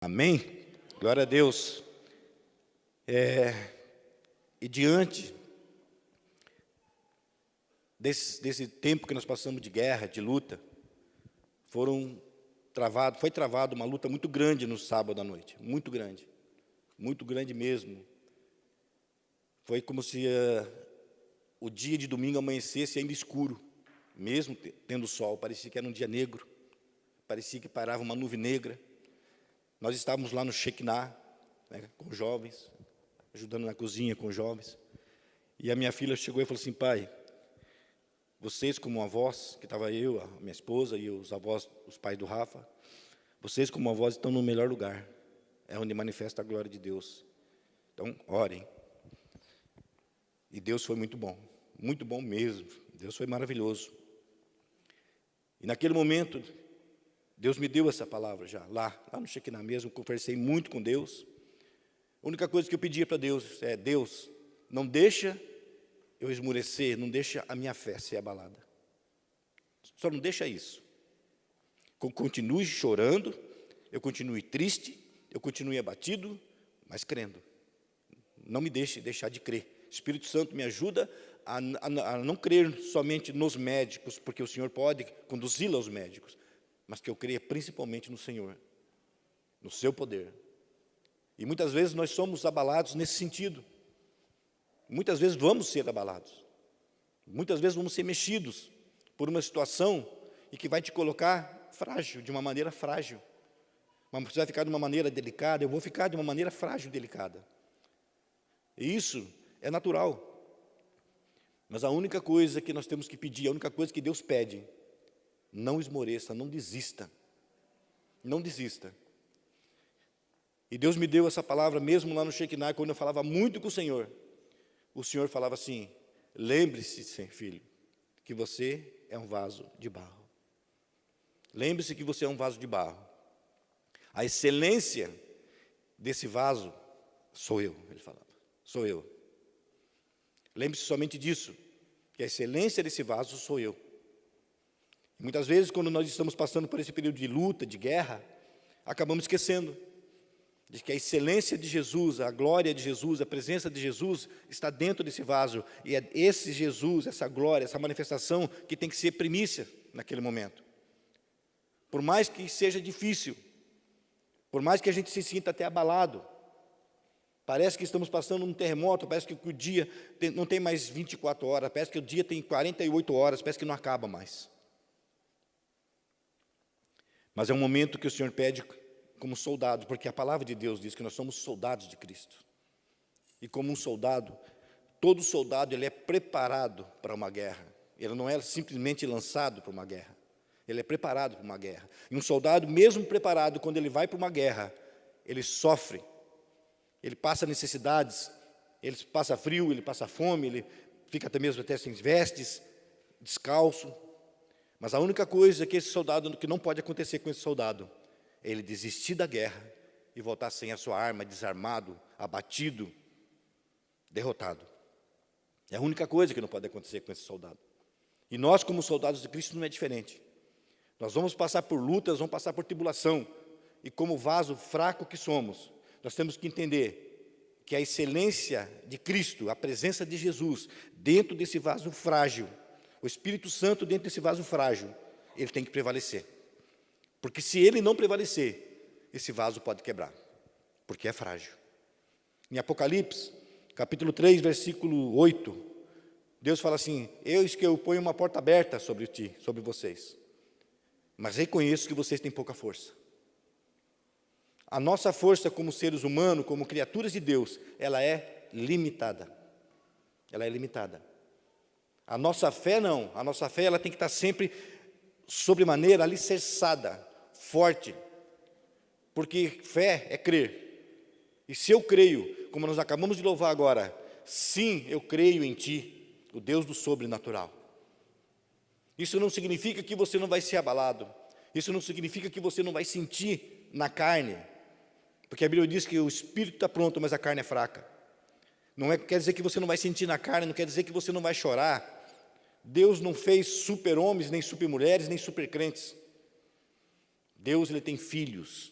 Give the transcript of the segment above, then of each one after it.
Amém? Glória a Deus. E diante desse tempo que nós passamos de guerra, de luta, foi travada uma luta muito grande no sábado à noite, muito grande mesmo. Foi como se o dia de domingo amanhecesse ainda escuro, mesmo tendo sol, parecia que era um dia negro, parecia que parava uma nuvem negra. Nós estávamos lá no Shekinah, né, com jovens, ajudando na cozinha com jovens, e a minha filha chegou e falou assim: pai, vocês como avós, que estava eu, a minha esposa e os avós, os pais do Rafa, vocês como avós estão no melhor lugar, é onde manifesta a glória de Deus, então orem. E Deus foi muito bom mesmo, Deus foi maravilhoso. E naquele momento, Deus me deu essa palavra já, lá no Shekinah mesmo, conversei muito com Deus. A única coisa que eu pedia para Deus é: Deus, não deixa eu esmurecer, não deixa a minha fé ser abalada. Só não deixa isso. Eu continue chorando, eu continue triste, eu continue abatido, mas crendo. Não me deixe deixar de crer. Espírito Santo me ajuda a não crer somente nos médicos, porque o Senhor pode conduzi-la aos médicos, mas que eu creia principalmente no Senhor, no seu poder. E muitas vezes nós somos abalados nesse sentido. Muitas vezes vamos ser abalados. Muitas vezes vamos ser mexidos por uma situação e que vai te colocar frágil, de uma maneira frágil. Mas você vai ficar de uma maneira delicada, eu vou ficar de uma maneira frágil e delicada. E isso é natural. Mas a única coisa que nós temos que pedir, a única coisa que Deus pede: não esmoreça, não desista. Não desista. E Deus me deu essa palavra mesmo lá no Shekinah, quando eu falava muito com o Senhor falava assim: lembre-se, filho, que você é um vaso de barro. Lembre-se que você é um vaso de barro. A excelência desse vaso sou eu, ele falava, sou eu. Lembre-se somente disso, que a excelência desse vaso sou eu. Muitas vezes, quando nós estamos passando por esse período de luta, de guerra, acabamos esquecendo de que a excelência de Jesus, a glória de Jesus, a presença de Jesus está dentro desse vaso, e é esse Jesus, essa glória, essa manifestação que tem que ser primícia naquele momento. Por mais que seja difícil, por mais que a gente se sinta até abalado, parece que estamos passando um terremoto, parece que o dia não tem mais 24 horas, parece que o dia tem 48 horas, parece que não acaba mais. Mas é um momento que o Senhor pede como soldado, porque a palavra de Deus diz que nós somos soldados de Cristo. E como um soldado, todo soldado ele é preparado para uma guerra. Ele não é simplesmente lançado para uma guerra. Ele é preparado para uma guerra. E um soldado, mesmo preparado, quando ele vai para uma guerra, ele sofre. Ele passa necessidades, ele passa frio, ele passa fome, ele fica até sem vestes, descalço. Mas a única coisa que esse soldado, que não pode acontecer com esse soldado, é ele desistir da guerra e voltar sem a sua arma, desarmado, abatido, derrotado. É a única coisa que não pode acontecer com esse soldado. E nós, como soldados de Cristo, não é diferente. Nós vamos passar por lutas, vamos passar por tribulação, e como vaso fraco que somos, nós temos que entender que a excelência de Cristo, a presença de Jesus, dentro desse vaso frágil, o Espírito Santo dentro desse vaso frágil, ele tem que prevalecer. Porque se ele não prevalecer, esse vaso pode quebrar, porque é frágil. Em Apocalipse, capítulo 3, versículo 8, Deus fala assim: eis que eu ponho uma porta aberta sobre ti, sobre vocês, mas reconheço que vocês têm pouca força. A nossa força como seres humanos, como criaturas de Deus, ela é limitada. Ela é limitada. A nossa fé não, a nossa fé ela tem que estar sempre sobremaneira alicerçada, forte, porque fé é crer. E se eu creio, como nós acabamos de louvar agora, sim, eu creio em ti, o Deus do sobrenatural. Isso não significa que você não vai ser abalado, isso não significa que você não vai sentir na carne, porque a Bíblia diz que o espírito está pronto, mas a carne é fraca. Não quer dizer que você não vai sentir na carne, não quer dizer que você não vai chorar. Deus não fez super-homens, nem super-mulheres, nem super-crentes. Deus ele tem filhos.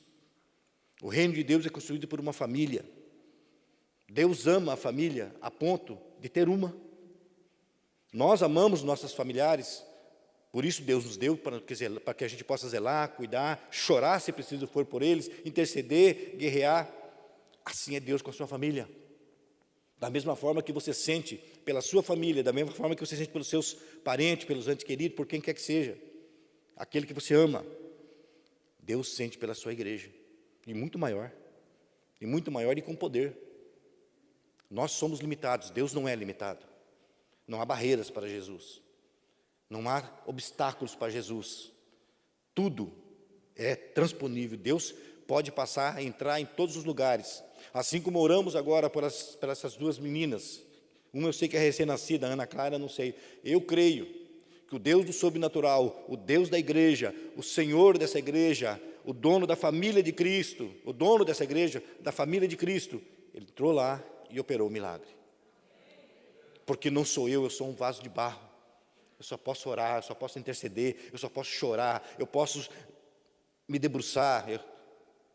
O reino de Deus é construído por uma família. Deus ama a família a ponto de ter uma. Nós amamos nossos familiares, por isso Deus nos deu, para que a gente possa zelar, cuidar, chorar se preciso for por eles, interceder, guerrear. Assim é Deus com a sua família. Da mesma forma que você sente pela sua família, da mesma forma que você sente pelos seus parentes, pelos entes queridos, por quem quer que seja, aquele que você ama, Deus sente pela sua igreja, e muito maior e com poder. Nós somos limitados, Deus não é limitado. Não há barreiras para Jesus, não há obstáculos para Jesus. Tudo é transponível. Deus pode passar, entrar em todos os lugares. Assim como oramos agora por essas duas meninas. Uma eu sei que é recém-nascida, a Ana Clara, não sei. Eu creio que o Deus do sobrenatural, o Deus da igreja, o Senhor dessa igreja, o dono da família de Cristo, o dono dessa igreja, da família de Cristo, ele entrou lá e operou o milagre. Porque não sou eu sou um vaso de barro. Eu só posso orar, eu só posso interceder, eu só posso chorar, eu posso me debruçar,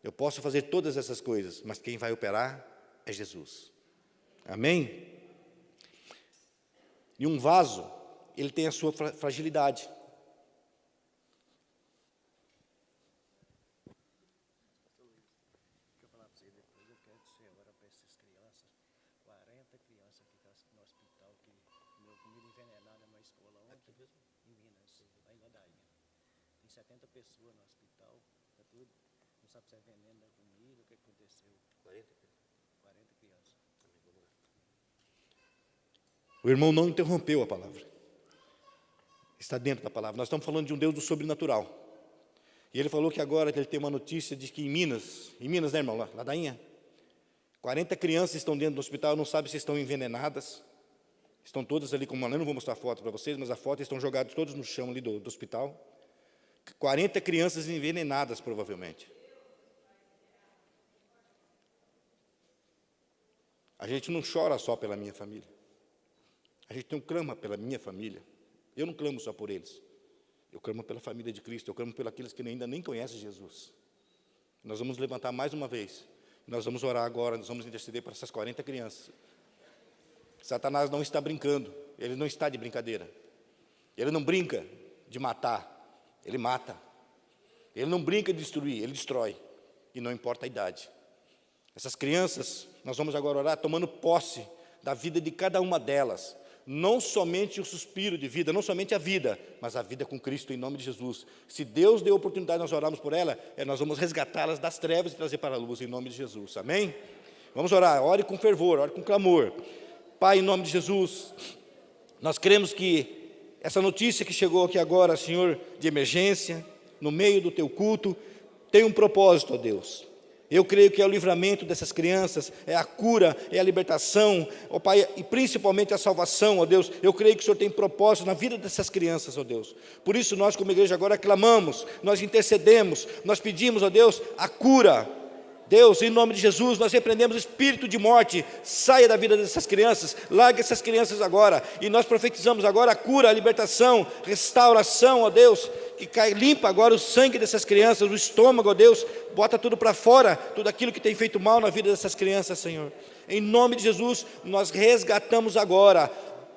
eu posso fazer todas essas coisas, mas quem vai operar é Jesus. Amém? E um vaso, ele tem a sua fragilidade. Pessoas no hospital, tá tudo. Não sabe se é veneno da comida, o que aconteceu. 40 crianças. O irmão não interrompeu a palavra. Está dentro da palavra. Nós estamos falando de um Deus do sobrenatural. E ele falou que agora ele tem uma notícia de que em Minas, né, irmão, ladainha, 40 crianças estão dentro do hospital, não sabe se estão envenenadas. Estão todas ali, como eu não vou mostrar a foto para vocês, mas a foto estão jogados todos no chão ali do hospital. 40 crianças envenenadas, provavelmente. A gente não chora só pela minha família. A gente não clama pela minha família. Eu não clamo só por eles. Eu clamo pela família de Cristo. Eu clamo por aqueles que ainda nem conhecem Jesus. Nós vamos levantar mais uma vez. Nós vamos orar agora. Nós vamos interceder para essas 40 crianças. Satanás não está brincando. Ele não está de brincadeira. Ele não brinca de matar. Ele mata. Ele não brinca de destruir, ele destrói. E não importa a idade. Essas crianças, nós vamos agora orar tomando posse da vida de cada uma delas. Não somente o suspiro de vida, não somente a vida, mas a vida com Cristo em nome de Jesus. Se Deus deu a oportunidade de nós orarmos por ela, nós vamos resgatá-las das trevas e trazer para a luz em nome de Jesus. Amém? Vamos orar, ore com fervor, ore com clamor. Pai, em nome de Jesus, nós cremos que essa notícia que chegou aqui agora, Senhor, de emergência, no meio do teu culto, tem um propósito, ó Deus. Eu creio que é o livramento dessas crianças, é a cura, é a libertação, ó Pai, e principalmente a salvação, ó Deus. Eu creio que o Senhor tem propósito na vida dessas crianças, ó Deus. Por isso nós como igreja agora clamamos, nós intercedemos, nós pedimos, ó Deus, a cura. Deus, em nome de Jesus, nós repreendemos o espírito de morte, saia da vida dessas crianças, largue essas crianças agora, e nós profetizamos agora a cura, a libertação, restauração, ó Deus, que cai, limpa agora o sangue dessas crianças, o estômago, ó Deus, bota tudo para fora, tudo aquilo que tem feito mal na vida dessas crianças, Senhor. Em nome de Jesus, nós resgatamos agora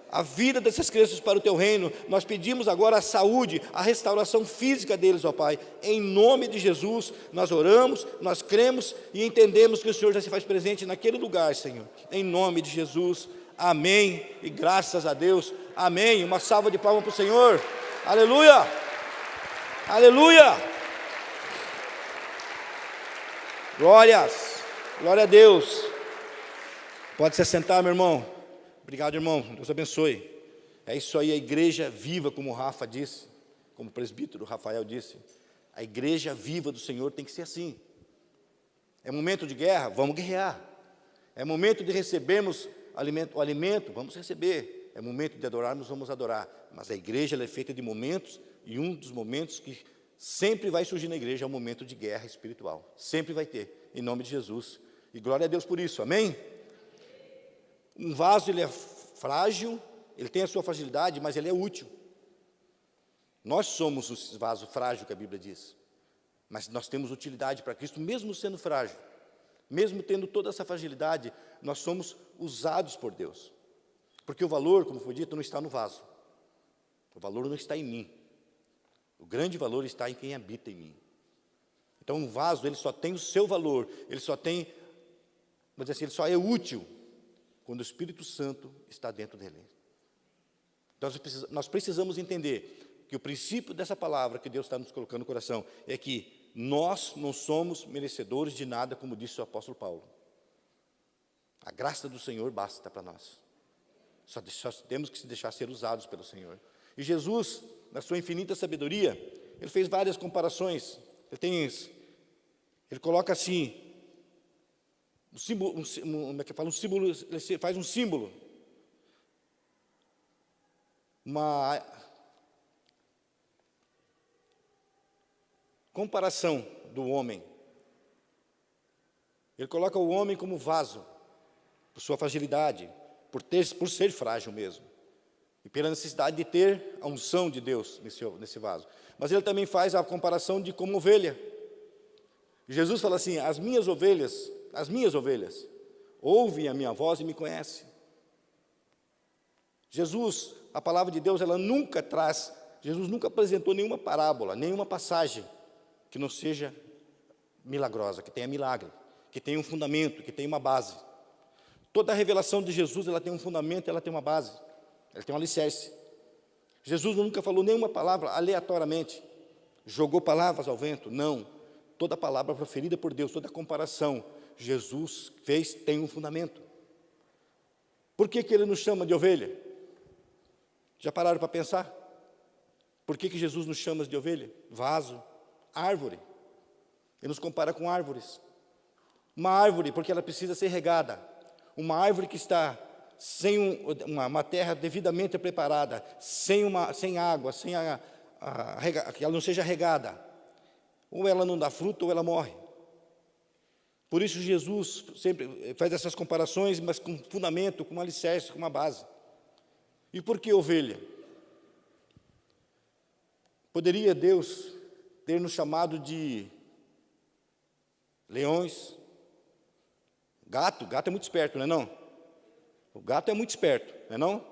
a vida dessas crianças para o teu reino. Nós pedimos agora a saúde, a restauração física deles, ó Pai. Em nome de Jesus, nós oramos, nós cremos e entendemos que o Senhor já se faz presente naquele lugar, Senhor. Em nome de Jesus, amém. E graças a Deus, amém. Uma salva de palmas para o Senhor. Aleluia, aleluia. Glórias, glória a Deus. Pode se sentar, meu irmão. Obrigado, irmão. Deus abençoe. É isso aí, a igreja viva, como o Rafa disse, como o presbítero Rafael disse. A igreja viva do Senhor tem que ser assim. É momento de guerra? Vamos guerrear. É momento de recebermos o alimento? Vamos receber. É momento de adorarmos? Vamos adorar. Mas a igreja ela é feita de momentos, e um dos momentos que sempre vai surgir na igreja é o momento de guerra espiritual. Sempre vai ter, em nome de Jesus. E glória a Deus por isso, amém? Um vaso, ele é frágil, ele tem a sua fragilidade, mas ele é útil. Nós somos o vaso frágil que a Bíblia diz. Mas nós temos utilidade para Cristo, mesmo sendo frágil. Mesmo tendo toda essa fragilidade, nós somos usados por Deus. Porque o valor, como foi dito, não está no vaso. O valor não está em mim. O grande valor está em quem habita em mim. Então, um vaso, ele só tem o seu valor, ele só tem, vamos dizer assim, ele só é útil quando o Espírito Santo está dentro dele. Então, nós precisamos entender que o princípio dessa palavra que Deus está nos colocando no coração é que nós não somos merecedores de nada, como disse o apóstolo Paulo. A graça do Senhor basta para nós. Só temos que se deixar ser usados pelo Senhor. E Jesus, na sua infinita sabedoria, ele fez várias comparações. Ele coloca assim, um símbolo, como é que fala? Um símbolo, ele faz um símbolo. Uma comparação do homem. Ele coloca o homem como vaso, por sua fragilidade, por ser frágil mesmo, e pela necessidade de ter a unção de Deus nesse vaso. Mas ele também faz a comparação de como ovelha. Jesus fala assim: as minhas ovelhas, ouvem a minha voz e me conhecem. Jesus, a palavra de Deus, Jesus nunca apresentou nenhuma parábola, nenhuma passagem que não seja milagrosa, que tenha milagre, que tenha um fundamento, que tenha uma base. Toda a revelação de Jesus, ela tem um fundamento, ela tem uma base, ela tem um alicerce. Jesus nunca falou nenhuma palavra aleatoriamente, jogou palavras ao vento, não. Toda palavra proferida por Deus, toda comparação, Jesus fez, tem um fundamento. Por que ele nos chama de ovelha? Já pararam para pensar? Por que Jesus nos chama de ovelha? Vaso, árvore. Ele nos compara com árvores. Uma árvore, porque ela precisa ser regada. Uma árvore que está sem uma terra devidamente preparada, sem água, que ela não seja regada. Ou ela não dá fruto, ou ela morre. Por isso Jesus sempre faz essas comparações, mas com fundamento, com um alicerce, com uma base. E por que ovelha? Poderia Deus ter nos chamado de leões, gato é muito esperto, não é não? O gato é muito esperto, não é não?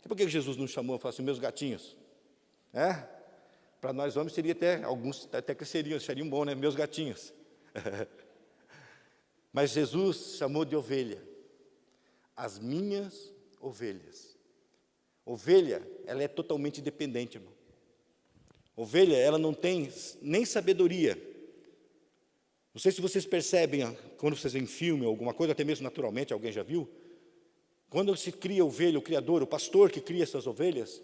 E por que Jesus nos chamou e falou assim, meus gatinhos? Para nós homens seria alguns até cresceriam, achariam bom, né? Meus gatinhos. Mas Jesus chamou de ovelha, as minhas ovelhas. Ovelha, ela é totalmente dependente, irmão. Ovelha, ela não tem nem sabedoria. Não sei se vocês percebem, quando vocês veem filme, alguma coisa, até mesmo naturalmente, alguém já viu? Quando se cria ovelha, o criador, o pastor que cria essas ovelhas,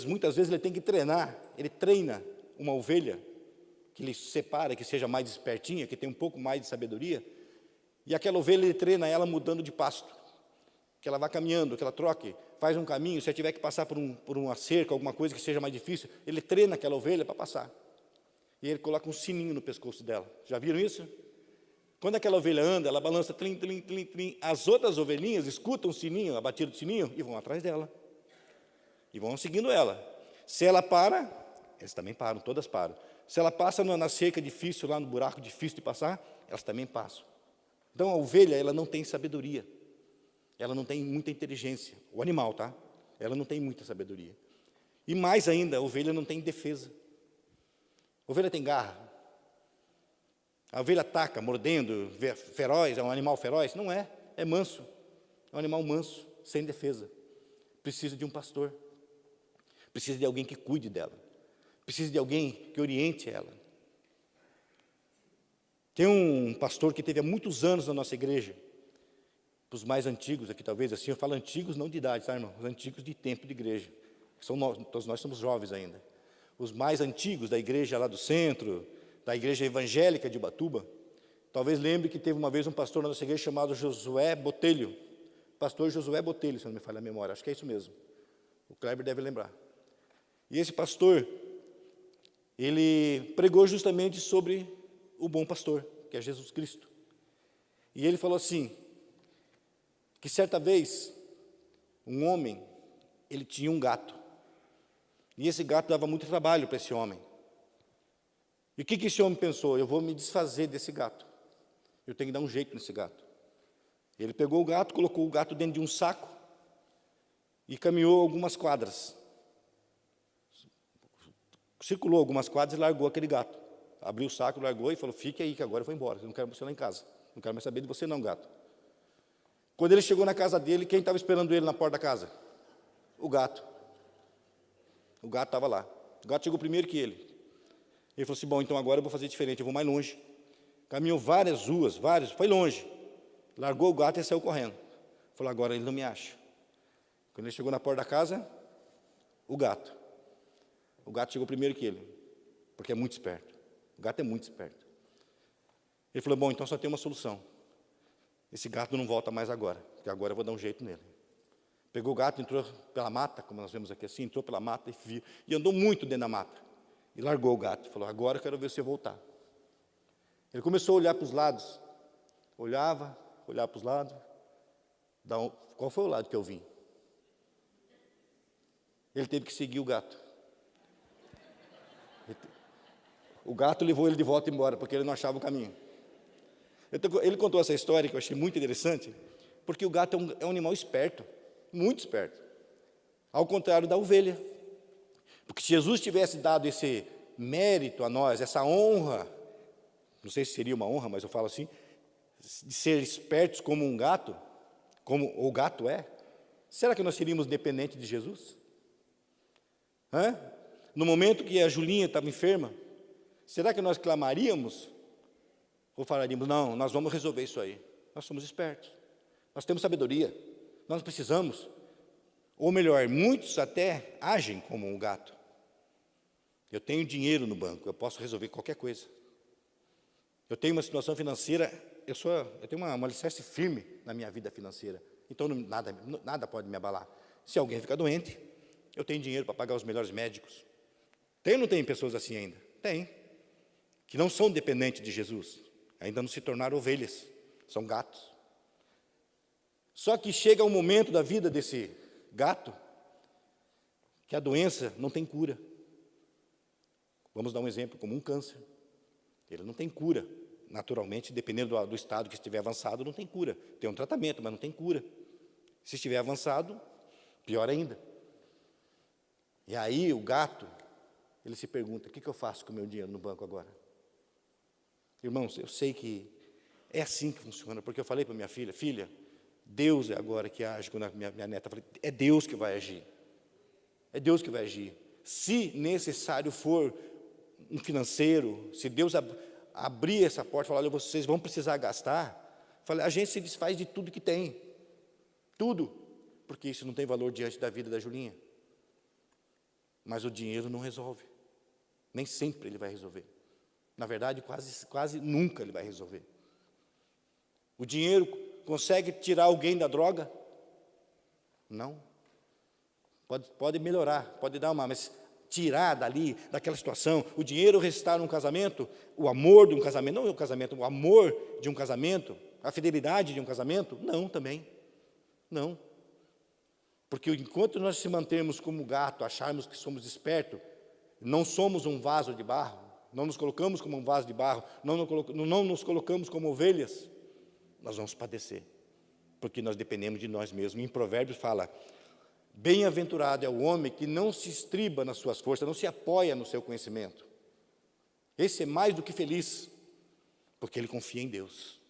muitas vezes ele tem que treinar, ele treina uma ovelha, que ele separa, que seja mais espertinha, que tem um pouco mais de sabedoria, e aquela ovelha ele treina ela mudando de pasto, que ela vá caminhando, que ela troque, faz um caminho, se ela tiver que passar por uma cerca, alguma coisa que seja mais difícil, ele treina aquela ovelha para passar. E ele coloca um sininho no pescoço dela. Já viram isso? Quando aquela ovelha anda, ela balança, tlim, tlim, tlim, tlim. As outras ovelhinhas escutam o sininho, a batida do sininho, e vão atrás dela. E vão seguindo ela. Se ela para, elas também param, todas param. Se ela passa na cerca difícil, lá no buraco difícil de passar, elas também passam. Então a ovelha, ela não tem sabedoria. Ela não tem muita inteligência. O animal, tá? Ela não tem muita sabedoria. E mais ainda, a ovelha não tem defesa. A ovelha tem garra. A ovelha ataca, mordendo, feroz, é um animal feroz? Não é, é manso. É um animal manso, sem defesa. Precisa de um pastor. Precisa de alguém que cuide dela. Precisa de alguém que oriente ela. Tem um pastor que teve há muitos anos na nossa igreja, para os mais antigos aqui, talvez assim, eu falo antigos não de idade, tá, irmão? Os antigos de tempo de igreja. Todos nós somos jovens ainda. Os mais antigos da igreja lá do centro, da igreja evangélica de Ubatuba, talvez lembre que teve uma vez um pastor na nossa igreja chamado Josué Botelho. Pastor Josué Botelho, se não me falha a memória, acho que é isso mesmo. O Kleber deve lembrar. E esse pastor, ele pregou justamente sobre o bom pastor, que é Jesus Cristo. E ele falou assim, que certa vez, um homem, ele tinha um gato. E esse gato dava muito trabalho para esse homem. E o que esse homem pensou? Eu vou me desfazer desse gato. Eu tenho que dar um jeito nesse gato. Ele pegou o gato, colocou o gato dentro de um saco e caminhou algumas quadras. Circulou algumas quadras e largou aquele gato. Abriu o saco, largou e falou, fique aí que agora eu vou embora. Eu não quero você lá em casa. Não quero mais saber de você não, gato. Quando ele chegou na casa dele, quem estava esperando ele na porta da casa? O gato. O gato estava lá. O gato chegou primeiro que ele. Ele falou assim, bom, então agora eu vou fazer diferente, eu vou mais longe. Caminhou várias ruas, foi longe. Largou o gato e saiu correndo. Falou, agora ele não me acha. Quando ele chegou na porta da casa, o gato. O gato chegou primeiro que ele, porque é muito esperto. O gato é muito esperto. Ele falou, bom, então só tem uma solução. Esse gato não volta mais agora, porque agora eu vou dar um jeito nele. Pegou o gato, entrou pela mata, como nós vemos aqui assim, entrou pela mata e andou muito dentro da mata. E largou o gato, falou, agora eu quero ver você voltar. Ele começou a olhar para os lados, olhava para os lados. Qual foi o lado que eu vim? Ele teve que seguir o gato. O gato levou ele de volta embora, porque ele não achava o caminho. Ele contou essa história que eu achei muito interessante, porque o gato é um animal esperto, muito esperto, ao contrário da ovelha. Porque se Jesus tivesse dado esse mérito a nós, essa honra, não sei se seria uma honra, mas eu falo assim, de ser espertos como um gato, como o gato é, será que nós seríamos dependentes de Jesus? No momento que a Julinha estava enferma, será que nós clamaríamos? Ou falaríamos, não, nós vamos resolver isso aí. Nós somos espertos, nós temos sabedoria, nós não precisamos. Ou melhor, muitos até agem como um gato. Eu tenho dinheiro no banco, eu posso resolver qualquer coisa. Eu tenho uma situação financeira, eu tenho uma alicerce firme na minha vida financeira. Então nada pode me abalar. Se alguém ficar doente, eu tenho dinheiro para pagar os melhores médicos. Tem ou não tem pessoas assim ainda? Tem. Que não são dependentes de Jesus. Ainda não se tornaram ovelhas. São gatos. Só que chega um momento da vida desse gato que a doença não tem cura. Vamos dar um exemplo como um câncer. Ele não tem cura. Naturalmente, dependendo do estado que estiver avançado, não tem cura. Tem um tratamento, mas não tem cura. Se estiver avançado, pior ainda. E aí o gato, ele se pergunta, o que eu faço com o meu dinheiro no banco agora? Irmãos, eu sei que é assim que funciona, porque eu falei para minha filha, filha, Deus é agora que age. Quando a minha neta falou, é Deus que vai agir. É Deus que vai agir. Se necessário for um financeiro, se Deus abrir essa porta e falar, olha, vocês vão precisar gastar, a gente se desfaz de tudo que tem. Tudo. Porque isso não tem valor diante da vida da Julinha. Mas o dinheiro não resolve. Nem sempre ele vai resolver. Na verdade, quase nunca ele vai resolver. O dinheiro consegue tirar alguém da droga? Não. Pode melhorar, pode dar mas tirar dali, daquela situação, o dinheiro restaurar um casamento, o amor de um casamento, não o casamento, o amor de um casamento, a fidelidade de um casamento? Não, também. Não. Porque enquanto nós se mantermos como gato, acharmos que somos espertos, não somos um vaso de barro, não nos colocamos como um vaso de barro, não nos colocamos como ovelhas, nós vamos padecer, porque nós dependemos de nós mesmos. Em Provérbios fala, bem-aventurado é o homem que não se estriba nas suas forças, não se apoia no seu conhecimento. Esse é mais do que feliz, porque ele confia em Deus.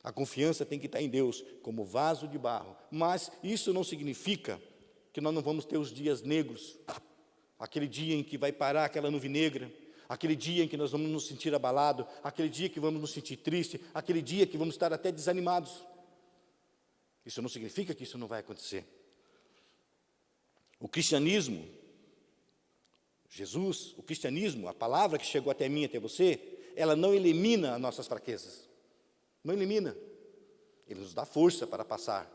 A confiança tem que estar em Deus, como vaso de barro. Mas isso não significa que nós não vamos ter os dias negros, aquele dia em que vai parar aquela nuvem negra, aquele dia em que nós vamos nos sentir abalados, aquele dia que vamos nos sentir tristes, aquele dia que vamos estar até desanimados. Isso não significa que isso não vai acontecer. O cristianismo, Jesus, o cristianismo, a palavra que chegou até mim e até você, ela não elimina as nossas fraquezas. Não elimina. Ele nos dá força para passar.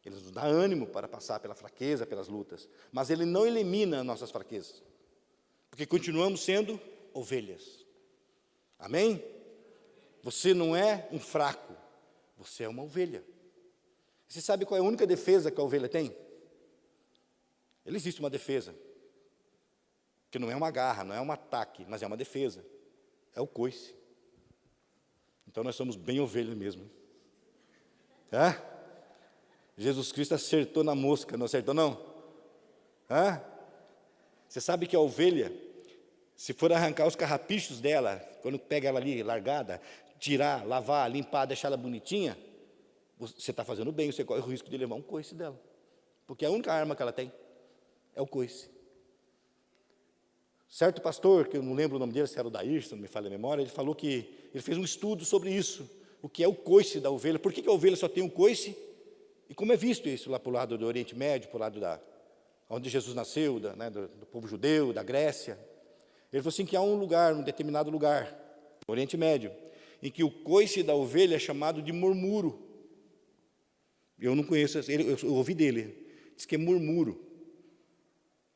Ele nos dá ânimo para passar pela fraqueza, pelas lutas. Mas ele não elimina as nossas fraquezas. Porque continuamos sendo ovelhas. Amém? Você não é um fraco. Você é uma ovelha. Você sabe qual é a única defesa que a ovelha tem? Existe uma defesa. Que não é uma garra, não é um ataque, mas é uma defesa. É o coice. Então nós somos bem ovelhas mesmo. Jesus Cristo acertou na mosca, não acertou não? Você sabe que a ovelha, se for arrancar os carrapichos dela, quando pega ela ali largada, tirar, lavar, limpar, deixar ela bonitinha, você está fazendo bem, você corre o risco de levar um coice dela. Porque a única arma que ela tem é o coice. Certo pastor, que eu não lembro o nome dele, se era o Dair, se não me falha a memória, ele falou que ele fez um estudo sobre isso, o que é o coice da ovelha, por que a ovelha só tem um coice, e como é visto isso lá para o lado do Oriente Médio, para o lado onde Jesus nasceu, do povo judeu, da Grécia. Ele falou assim que há um lugar, um determinado lugar, no Oriente Médio, em que o coice da ovelha é chamado de murmuro. Eu não conheço, eu ouvi dele, diz que é murmuro.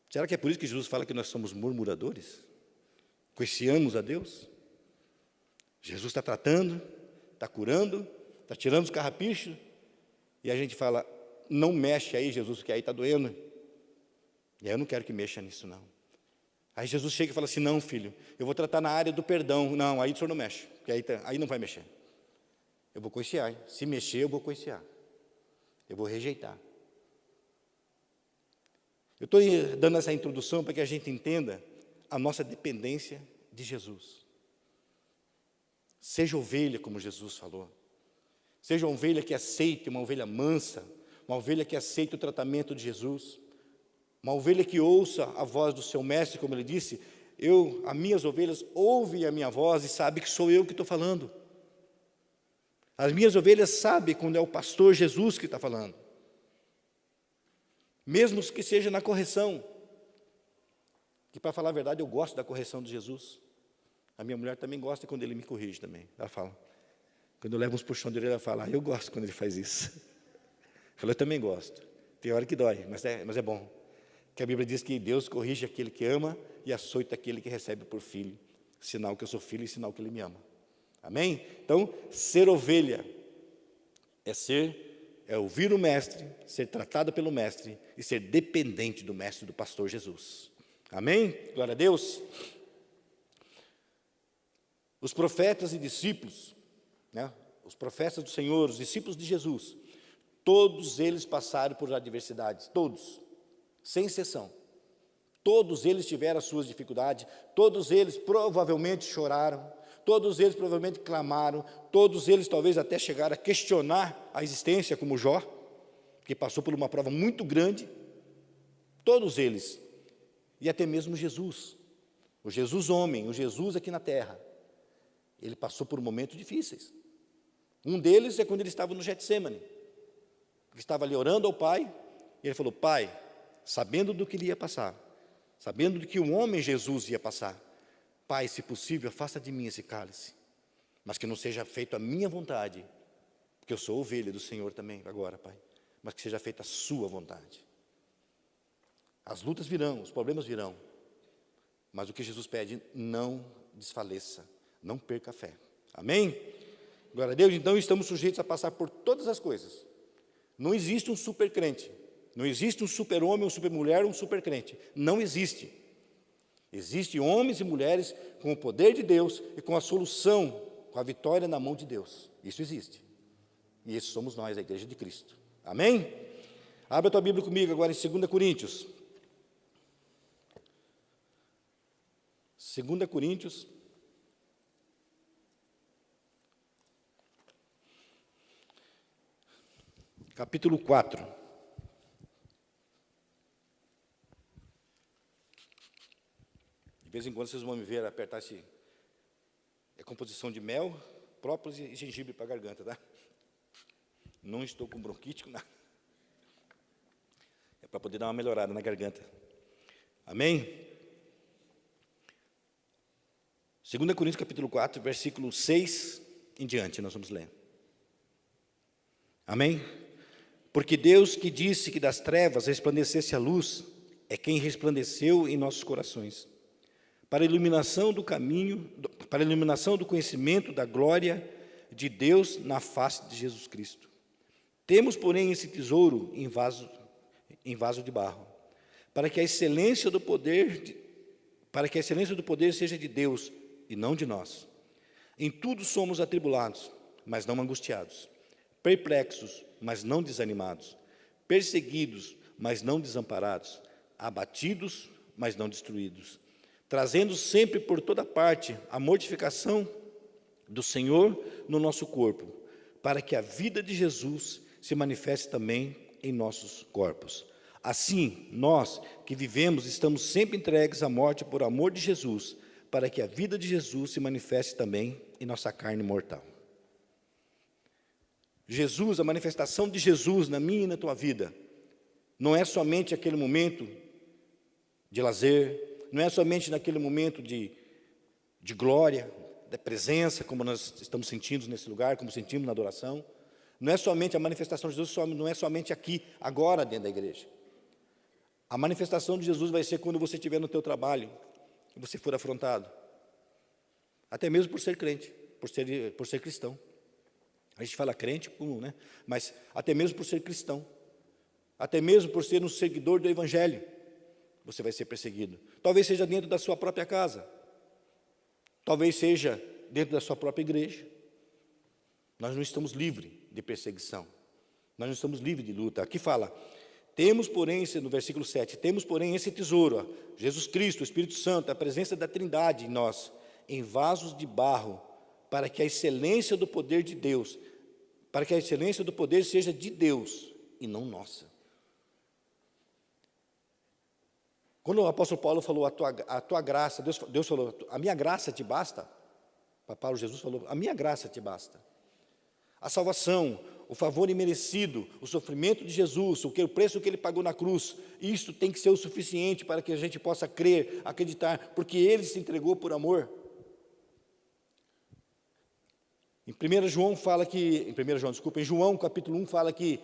Será que é por isso que Jesus fala que nós somos murmuradores? Coiceamos a Deus? Jesus está tratando, está curando, está tirando os carrapichos, e a gente fala, não mexe aí, Jesus, porque aí está doendo. E aí eu não quero que mexa nisso, não. Aí Jesus chega e fala assim, não, filho, eu vou tratar na área do perdão. Não, aí o senhor não mexe, porque aí não vai mexer. Eu vou coicear, se mexer eu vou coicear. Eu vou rejeitar. Eu estou dando essa introdução para que a gente entenda a nossa dependência de Jesus. Seja ovelha, como Jesus falou. Seja uma ovelha que aceite, uma ovelha mansa, uma ovelha que aceite o tratamento de Jesus, uma ovelha que ouça a voz do seu mestre, como ele disse, as minhas ovelhas ouvem a minha voz e sabem que sou eu que estou falando. As minhas ovelhas sabem quando é o pastor Jesus que está falando. Mesmo que seja na correção, que para falar a verdade eu gosto da correção de Jesus. A minha mulher também gosta quando ele me corrige também. Ela fala, quando eu levo uns puxões de orelha, ela fala, eu gosto quando ele faz isso. Eu falo, eu também gosto. Tem hora que dói, mas é bom. Que a Bíblia diz que Deus corrige aquele que ama e açoita aquele que recebe por filho. Sinal que eu sou filho e sinal que ele me ama. Amém? Então, ser ovelha é ouvir o mestre, ser tratado pelo mestre e ser dependente do mestre, do pastor Jesus. Amém? Glória a Deus. Os profetas e discípulos, os profetas do Senhor, os discípulos de Jesus, todos eles passaram por adversidades, todos, sem exceção. Todos eles tiveram as suas dificuldades, todos eles provavelmente choraram, todos eles provavelmente clamaram, todos eles talvez até chegaram a questionar a existência, como Jó, que passou por uma prova muito grande, todos eles, e até mesmo Jesus, o Jesus homem, o Jesus aqui na terra, ele passou por momentos difíceis. Um deles é quando ele estava no Getsemane, ele estava ali orando ao Pai, e ele falou, Pai, sabendo do que ele ia passar, sabendo do que o homem Jesus ia passar, Pai, se possível, afasta de mim esse cálice, mas que não seja feito a minha vontade, porque eu sou ovelha do Senhor também agora, Pai, mas que seja feita a sua vontade. As lutas virão, os problemas virão, mas o que Jesus pede, não desfaleça, não perca a fé. Amém? Glória a Deus. Então estamos sujeitos a passar por todas as coisas. Não existe um super crente, não existe um super homem, um super mulher, um super crente, não existe. Existem homens e mulheres com o poder de Deus e com a solução, com a vitória na mão de Deus. Isso existe. E esses somos nós, a igreja de Cristo. Amém? Abra a tua Bíblia comigo agora em 2 Coríntios. 2 Coríntios. Capítulo 4. De vez em quando vocês vão me ver apertar é composição de mel, própolis e gengibre para a garganta, tá? Não estou com bronquite, com nada. É para poder dar uma melhorada na garganta. Amém? 2 Coríntios capítulo 4, versículo 6 em diante, nós vamos ler. Amém? Porque Deus que disse que das trevas resplandecesse a luz, é quem resplandeceu em nossos corações, para a iluminação do caminho, para a iluminação do conhecimento da glória de Deus na face de Jesus Cristo. Temos, porém, esse tesouro em vaso de barro, para que a excelência do poder para que a excelência do poder seja de Deus e não de nós. Em tudo somos atribulados, mas não angustiados, perplexos, mas não desanimados, perseguidos, mas não desamparados, abatidos, mas não destruídos, trazendo sempre por toda parte a mortificação do Senhor no nosso corpo, para que a vida de Jesus se manifeste também em nossos corpos. Assim, nós que vivemos estamos sempre entregues à morte por amor de Jesus, para que a vida de Jesus se manifeste também em nossa carne mortal. Jesus, a manifestação de Jesus na minha e na tua vida, não é somente aquele momento de lazer, não é somente naquele momento de glória, da presença, como nós estamos sentindo nesse lugar, como sentimos na adoração. Não é somente a manifestação de Jesus, não é somente aqui, agora, dentro da igreja. A manifestação de Jesus vai ser quando você estiver no teu trabalho e você for afrontado. Até mesmo por ser crente, por ser cristão. A gente fala crente, né? Mas até mesmo por ser cristão. Até mesmo por ser um seguidor do Evangelho, você vai ser perseguido. Talvez seja dentro da sua própria casa. Talvez seja dentro da sua própria igreja. Nós não estamos livres de perseguição. Nós não estamos livres de luta. Aqui fala, temos porém, no versículo 7, temos porém esse tesouro, Jesus Cristo, o Espírito Santo, a presença da Trindade em nós, em vasos de barro, para que a excelência do poder de Deus, para que a excelência do poder seja de Deus e não nossa. Quando o apóstolo Paulo falou a tua graça, Deus falou, a minha graça te basta. Paulo, Jesus falou, a minha graça te basta. A salvação, o favor imerecido, o sofrimento de Jesus, o preço que ele pagou na cruz, isso tem que ser o suficiente para que a gente possa crer, acreditar, porque ele se entregou por amor. Em João capítulo 1 fala que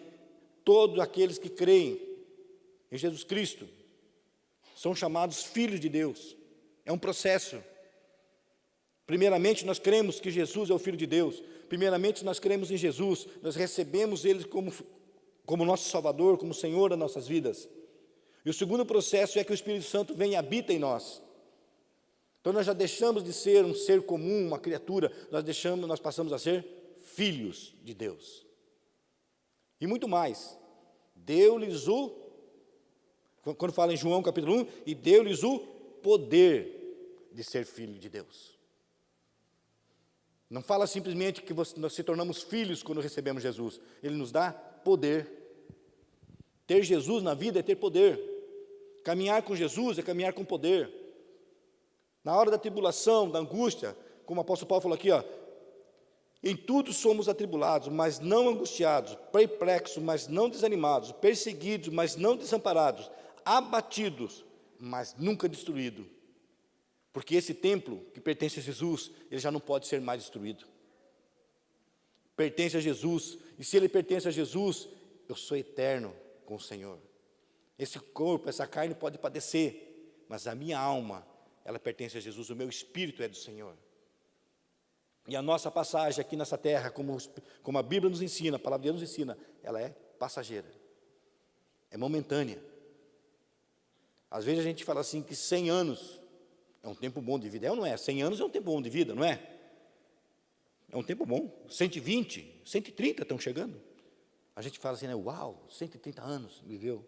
todos aqueles que creem em Jesus Cristo são chamados filhos de Deus. É um processo. Primeiramente, nós cremos que Jesus é o Filho de Deus. Primeiramente, nós cremos em Jesus. Nós recebemos Ele como nosso Salvador, como Senhor das nossas vidas. E o segundo processo é que o Espírito Santo vem e habita em nós. Então, nós já deixamos de ser um ser comum, uma criatura. Nós passamos a ser filhos de Deus. E muito mais. Deu-lhes quando fala em João capítulo 1, e deu-lhes o poder de ser filho de Deus. Não fala simplesmente que nós se tornamos filhos quando recebemos Jesus. Ele nos dá poder. Ter Jesus na vida é ter poder. Caminhar com Jesus é caminhar com poder. Na hora da tribulação, da angústia, como o apóstolo Paulo falou aqui, em tudo somos atribulados, mas não angustiados, perplexos, mas não desanimados, perseguidos, mas não desamparados, abatidos, mas nunca destruídos. Porque esse templo que pertence a Jesus, ele já não pode ser mais destruído. Pertence a Jesus, e se ele pertence a Jesus, eu sou eterno com o Senhor. Esse corpo, essa carne pode padecer, mas a minha alma, ela pertence a Jesus, o meu espírito é do Senhor. E a nossa passagem aqui nessa terra, como a Bíblia nos ensina, a palavra de Deus nos ensina, ela é passageira, é momentânea. Às vezes a gente fala assim que 100 anos é um tempo bom de vida. É ou não é? 100 anos é um tempo bom de vida, não é? É um tempo bom. 120, 130 estão chegando. A gente fala assim, né? Uau, 130 anos viveu.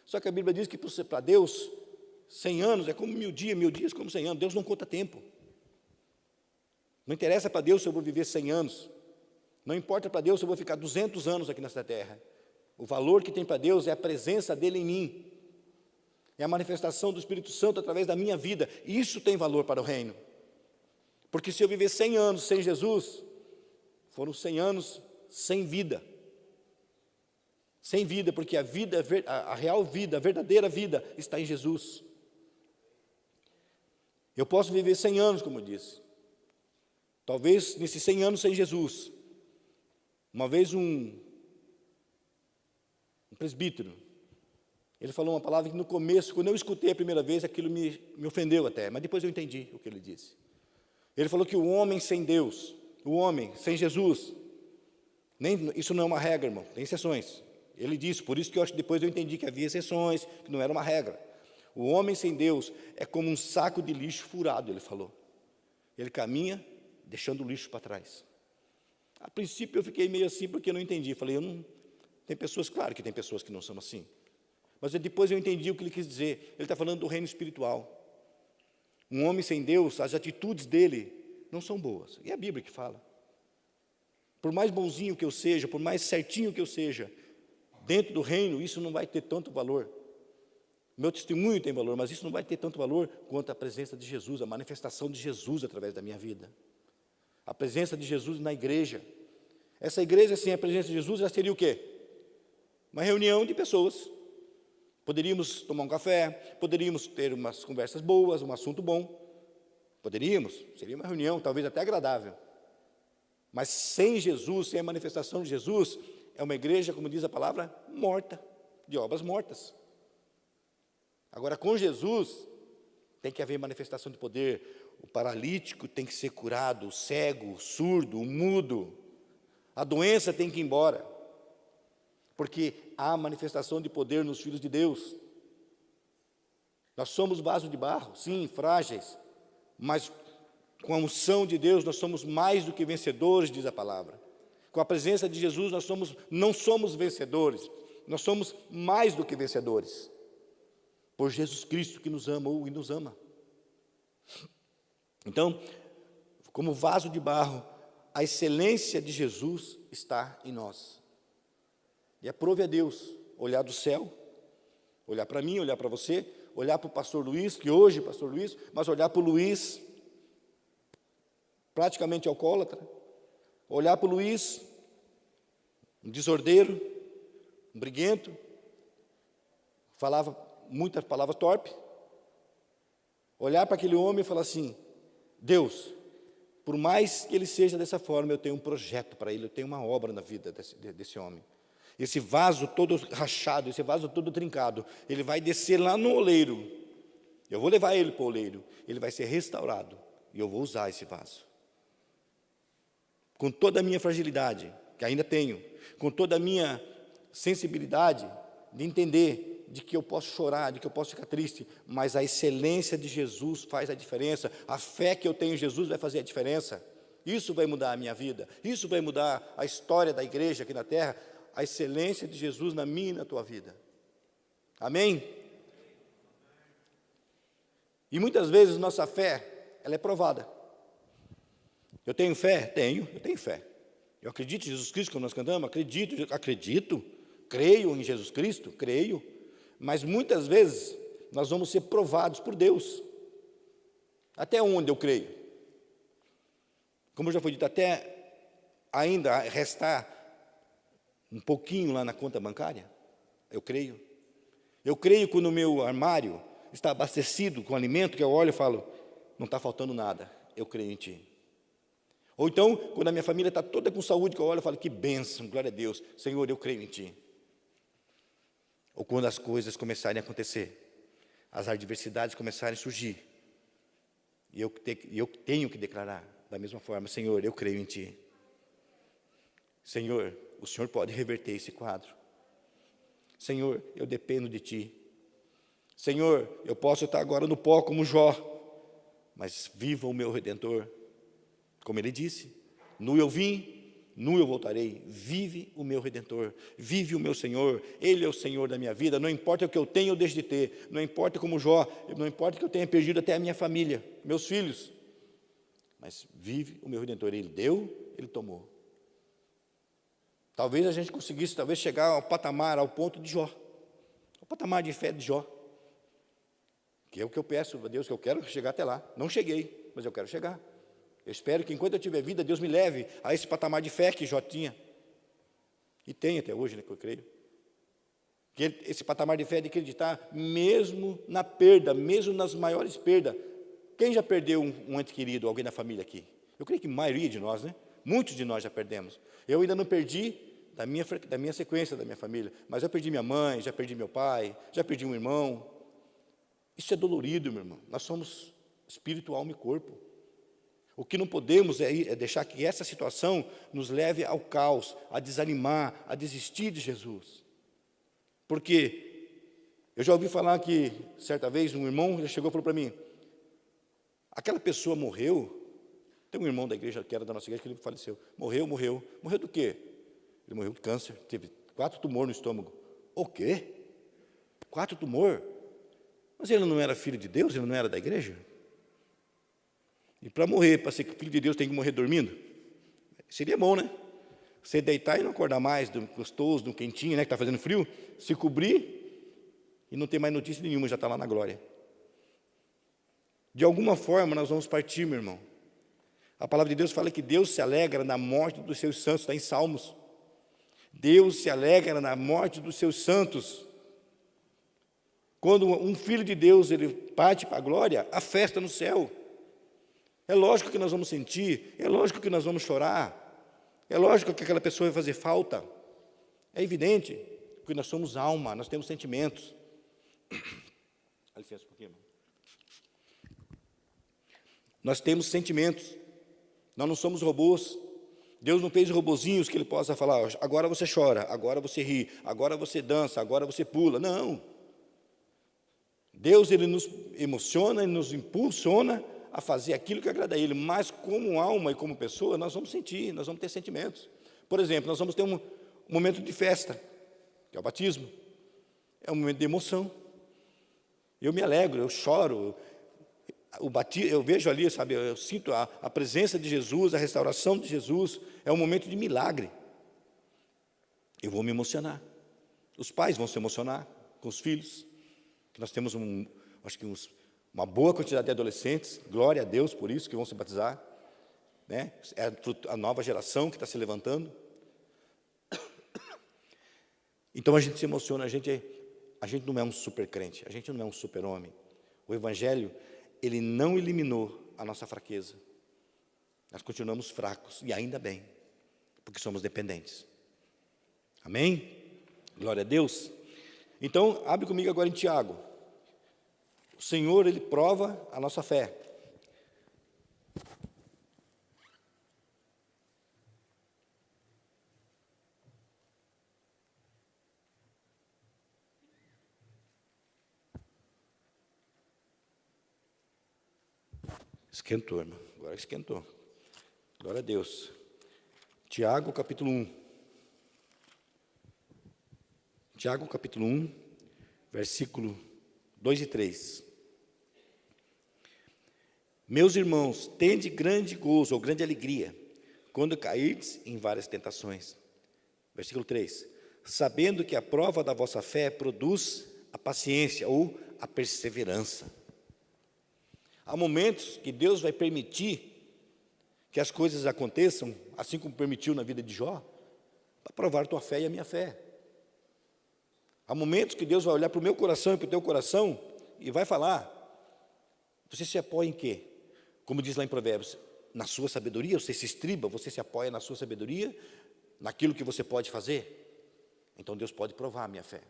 Só que a Bíblia diz que para Deus, 100 anos é como 1000 dias como 100 anos. Deus não conta tempo. Não interessa para Deus se eu vou viver 100 anos. Não importa para Deus se eu vou ficar 200 anos aqui nessa terra. O valor que tem para Deus é a presença dEle em mim. É a manifestação do Espírito Santo através da minha vida. Isso tem valor para o reino. Porque se eu viver 100 anos sem Jesus, foram 100 anos sem vida. Sem vida, porque a vida, a real vida, a verdadeira vida está em Jesus. Eu posso viver 100 anos, como eu disse. Talvez nesses 100 anos sem Jesus. Uma vez um presbítero, ele falou uma palavra que no começo, quando eu escutei a primeira vez, aquilo me ofendeu até, mas depois eu entendi o que ele disse. Ele falou que o homem sem Deus, o homem sem Jesus, isso não é uma regra, irmão, tem exceções. Ele disse, por isso que depois eu entendi que havia exceções, que não era uma regra. O homem sem Deus é como um saco de lixo furado, ele falou. Ele caminha deixando o lixo para trás. A princípio eu fiquei meio assim porque eu não entendi. Falei, tem pessoas, claro que tem pessoas que não são assim. Mas depois eu entendi o que ele quis dizer. Ele está falando do reino espiritual. Um homem sem Deus, as atitudes dele não são boas. E é a Bíblia que fala. Por mais bonzinho que eu seja, por mais certinho que eu seja, dentro do reino, isso não vai ter tanto valor. Meu testemunho tem valor, mas isso não vai ter tanto valor quanto a presença de Jesus, a manifestação de Jesus através da minha vida. A presença de Jesus na igreja. Essa igreja, sem a presença de Jesus, ela seria o quê? Uma reunião de pessoas. Poderíamos tomar um café, poderíamos ter umas conversas boas, um assunto bom. Poderíamos, seria uma reunião, talvez até agradável. Mas sem Jesus, sem a manifestação de Jesus, é uma igreja, como diz a palavra, morta, de obras mortas. Agora, com Jesus, tem que haver manifestação de poder. O paralítico tem que ser curado, o cego, o surdo, o mudo. A doença tem que ir embora. Porque há manifestação de poder nos filhos de Deus. Nós somos vaso de barro, sim, frágeis, mas com a unção de Deus nós somos mais do que vencedores, diz a palavra. Com a presença de Jesus nós não somos vencedores, nós somos mais do que vencedores. Por Jesus Cristo que nos amou e nos ama. Então, como vaso de barro, a excelência de Jesus está em nós. E aprove a Deus olhar do céu, olhar para mim, olhar para você, olhar para o pastor Luiz, que hoje é pastor Luiz, mas olhar para o Luiz, praticamente alcoólatra, olhar para o Luiz, um desordeiro, um briguento, falava muitas palavras torpes, olhar para aquele homem e falar assim, Deus, por mais que ele seja dessa forma, eu tenho um projeto para ele, eu tenho uma obra na vida desse homem. Esse vaso todo rachado, esse vaso todo trincado, ele vai descer lá no oleiro. Eu vou levar ele para o oleiro. Ele vai ser restaurado. E eu vou usar esse vaso. Com toda a minha fragilidade, que ainda tenho, com toda a minha sensibilidade de entender de que eu posso chorar, de que eu posso ficar triste, mas a excelência de Jesus faz a diferença. A fé que eu tenho em Jesus vai fazer a diferença. Isso vai mudar a minha vida. Isso vai mudar a história da igreja aqui na terra. A excelência de Jesus na minha e na tua vida. Amém? E muitas vezes nossa fé, ela é provada. Eu tenho fé? Eu tenho fé. Eu acredito em Jesus Cristo, como nós cantamos, acredito, creio em Jesus Cristo, creio, mas muitas vezes nós vamos ser provados por Deus. Até onde eu creio? Como já foi dito, até ainda restar um pouquinho lá na conta bancária, eu creio. Eu creio que no meu armário está abastecido com alimento, que eu olho e falo, não está faltando nada, eu creio em Ti. Ou então, quando a minha família está toda com saúde, que eu olho e falo, que bênção, glória a Deus, Senhor, eu creio em Ti. Ou quando as coisas começarem a acontecer, as adversidades começarem a surgir, e eu tenho que declarar da mesma forma, Senhor, eu creio em Ti. Senhor, o Senhor pode reverter esse quadro. Senhor, eu dependo de Ti. Senhor, eu posso estar agora no pó como Jó, mas viva o meu Redentor. Como ele disse, nu eu vim, nu eu voltarei. Vive o meu Redentor, vive o meu Senhor. Ele é o Senhor da minha vida. Não importa o que eu tenho ou deixe de ter, não importa como Jó, não importa que eu tenha perdido até a minha família, meus filhos, mas vive o meu Redentor. Ele deu, Ele tomou. Talvez a gente conseguisse, chegar ao patamar, ao ponto de Jó, ao patamar de fé de Jó, que é o que eu peço a Deus, que eu quero chegar até lá. Não cheguei, mas eu quero chegar. Eu espero que enquanto eu tiver vida, Deus me leve a esse patamar de fé que Jó tinha, e tem até hoje, né, que eu creio. Que esse patamar de fé de acreditar, mesmo na perda, mesmo nas maiores perdas. Quem já perdeu um ente querido, alguém da família aqui? Eu creio que a maioria de nós, né? Muitos de nós já perdemos. Eu ainda não perdi da minha sequência, da minha família, mas já perdi minha mãe, já perdi meu pai, já perdi um irmão. Isso é dolorido, meu irmão. Nós somos espírito, alma e corpo. O que não podemos é deixar que essa situação nos leve ao caos, a desanimar, a desistir de Jesus. Porque Eu já ouvi falar que, certa vez, um irmão já chegou e falou para mim, aquela pessoa morreu, tem um irmão da igreja, que era da nossa igreja, que ele faleceu, morreu do quê? Ele morreu de câncer, teve 4 tumores no estômago. O quê? 4 tumores? Mas ele não era filho de Deus, ele não era da igreja? E para morrer, para ser filho de Deus, tem que morrer dormindo? Seria bom, né? Você deitar e não acordar mais, do gostoso, do quentinho, né, que está fazendo frio, se cobrir e não ter mais notícia nenhuma, já está lá na glória. De alguma forma, nós vamos partir, meu irmão. A palavra de Deus fala que Deus se alegra na morte dos seus santos, está em Salmos. Deus se alegra na morte dos seus santos. Quando um filho de Deus ele parte para a glória, a festa no céu. É lógico que nós vamos sentir, é lógico que nós vamos chorar, é lógico que aquela pessoa vai fazer falta. É evidente, porque nós somos alma, nós temos sentimentos. Dá licença um pouquinho, irmão. Nós temos sentimentos, nós não somos robôs. Deus não fez robozinhos que ele possa falar, agora você chora, agora você ri, agora você dança, agora você pula. Não. Deus ele nos emociona e nos impulsiona a fazer aquilo que agrada a Ele, mas como alma e como pessoa, nós vamos sentir, nós vamos ter sentimentos. Por exemplo, nós vamos ter um momento de festa, que é o batismo. É um momento de emoção. Eu me alegro, eu choro. Eu vejo ali, sabe, eu sinto a presença de Jesus, a restauração de Jesus. É um momento de milagre. Eu vou me emocionar. Os pais vão se emocionar com os filhos. Nós temos uma boa quantidade de adolescentes, glória a Deus por isso, que vão se batizar, né? É a nova geração que está se levantando. Então a gente se emociona, a gente não é um super crente, a gente não é um super homem. O Evangelho, ele não eliminou a nossa fraqueza. Nós continuamos fracos, e ainda bem, porque somos dependentes. Amém? Glória a Deus. Então, abre comigo agora em Tiago. O Senhor, Ele prova a nossa fé. Esquentou, irmão. Agora esquentou. Glória a Deus. Tiago, capítulo 1. Tiago, capítulo 1, versículo 2 e 3. Meus irmãos, tende grande gozo ou grande alegria, quando cairdes em várias tentações. Versículo 3. Sabendo que a prova da vossa fé produz a paciência ou a perseverança. Há momentos que Deus vai permitir que as coisas aconteçam, assim como permitiu na vida de Jó, para provar a tua fé e a minha fé. Há momentos que Deus vai olhar para o meu coração e para o teu coração e vai falar, você se apoia em quê? Como diz lá em Provérbios, na sua sabedoria, você se estriba, você se apoia na sua sabedoria, naquilo que você pode fazer. Então Deus pode provar a minha fé,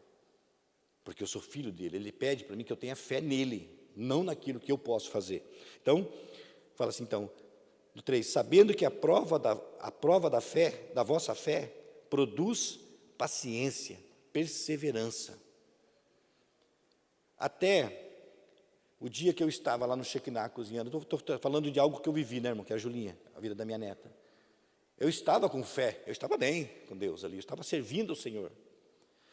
porque eu sou filho dele, ele pede para mim que eu tenha fé nele, não naquilo que eu posso fazer. Então, fala assim, então, do 3, sabendo que a prova da fé, da vossa fé, produz paciência, perseverança. Até o dia que eu estava lá no Shekinah cozinhando, estou falando de algo que eu vivi, né, irmão, que é a Julinha, a vida da minha neta. Eu estava com fé, eu estava bem com Deus ali, eu estava servindo ao Senhor.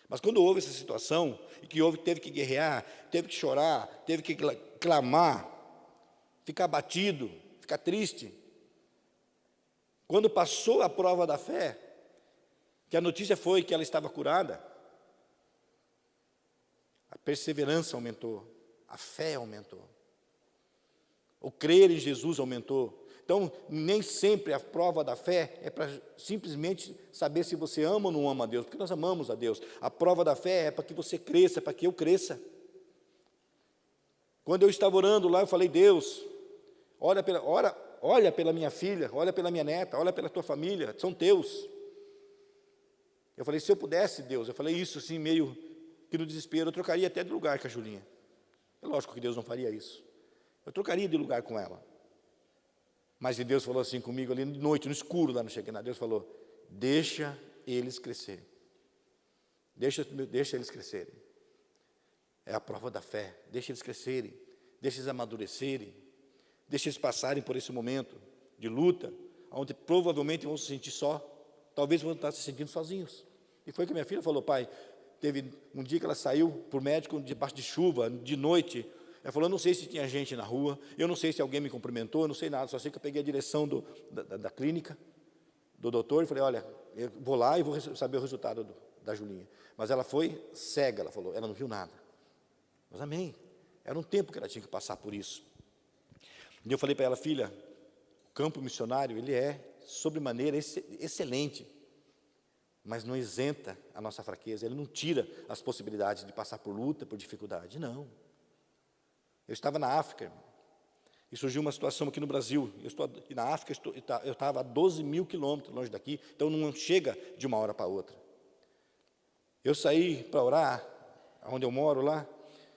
Mas quando houve essa situação, e que teve que guerrear, teve que chorar, teve que clamar, ficar abatido, ficar triste. Quando passou a prova da fé, que a notícia foi que ela estava curada, a perseverança aumentou, a fé aumentou, o crer em Jesus aumentou. Então, nem sempre a prova da fé é para simplesmente saber se você ama ou não ama a Deus, porque nós amamos a Deus. A prova da fé é para que você cresça, para que eu cresça. Quando eu estava orando lá, eu falei, Deus, olha pela minha filha, olha pela minha neta, olha pela tua família, são teus. Eu falei, se eu pudesse, Deus, eu falei isso assim, meio que no desespero, eu trocaria até de lugar com a Julinha. É lógico que Deus não faria isso. Eu trocaria de lugar com ela. Mas Deus falou assim comigo ali de noite, no escuro lá no Shekinah. Deus falou, deixa eles crescerem. Deixa eles crescerem. É a prova da fé. Deixa eles crescerem, deixa eles amadurecerem, deixa eles passarem por esse momento de luta, onde provavelmente vão se sentir só, talvez vão estar se sentindo sozinhos. E foi o que minha filha falou: pai, teve um dia que ela saiu para o médico debaixo de chuva, de noite. Ela falou: eu não sei se tinha gente na rua, eu não sei se alguém me cumprimentou, eu não sei nada, só sei que eu peguei a direção da clínica, do doutor, e falei: olha, eu vou lá e vou saber o resultado da Julinha. Mas ela foi cega, ela falou, ela não viu nada. Mas amém, era um tempo que ela tinha que passar por isso. E eu falei para ela: filha, o campo missionário, ele é sobremaneira excelente, mas não isenta a nossa fraqueza, ele não tira as possibilidades de passar por luta, por dificuldade, não. Eu estava na África, irmão, e surgiu uma situação aqui no Brasil. Eu estou na África, eu estava a 12 mil quilômetros longe daqui, então não chega de uma hora para outra. Eu saí para orar, onde eu moro lá,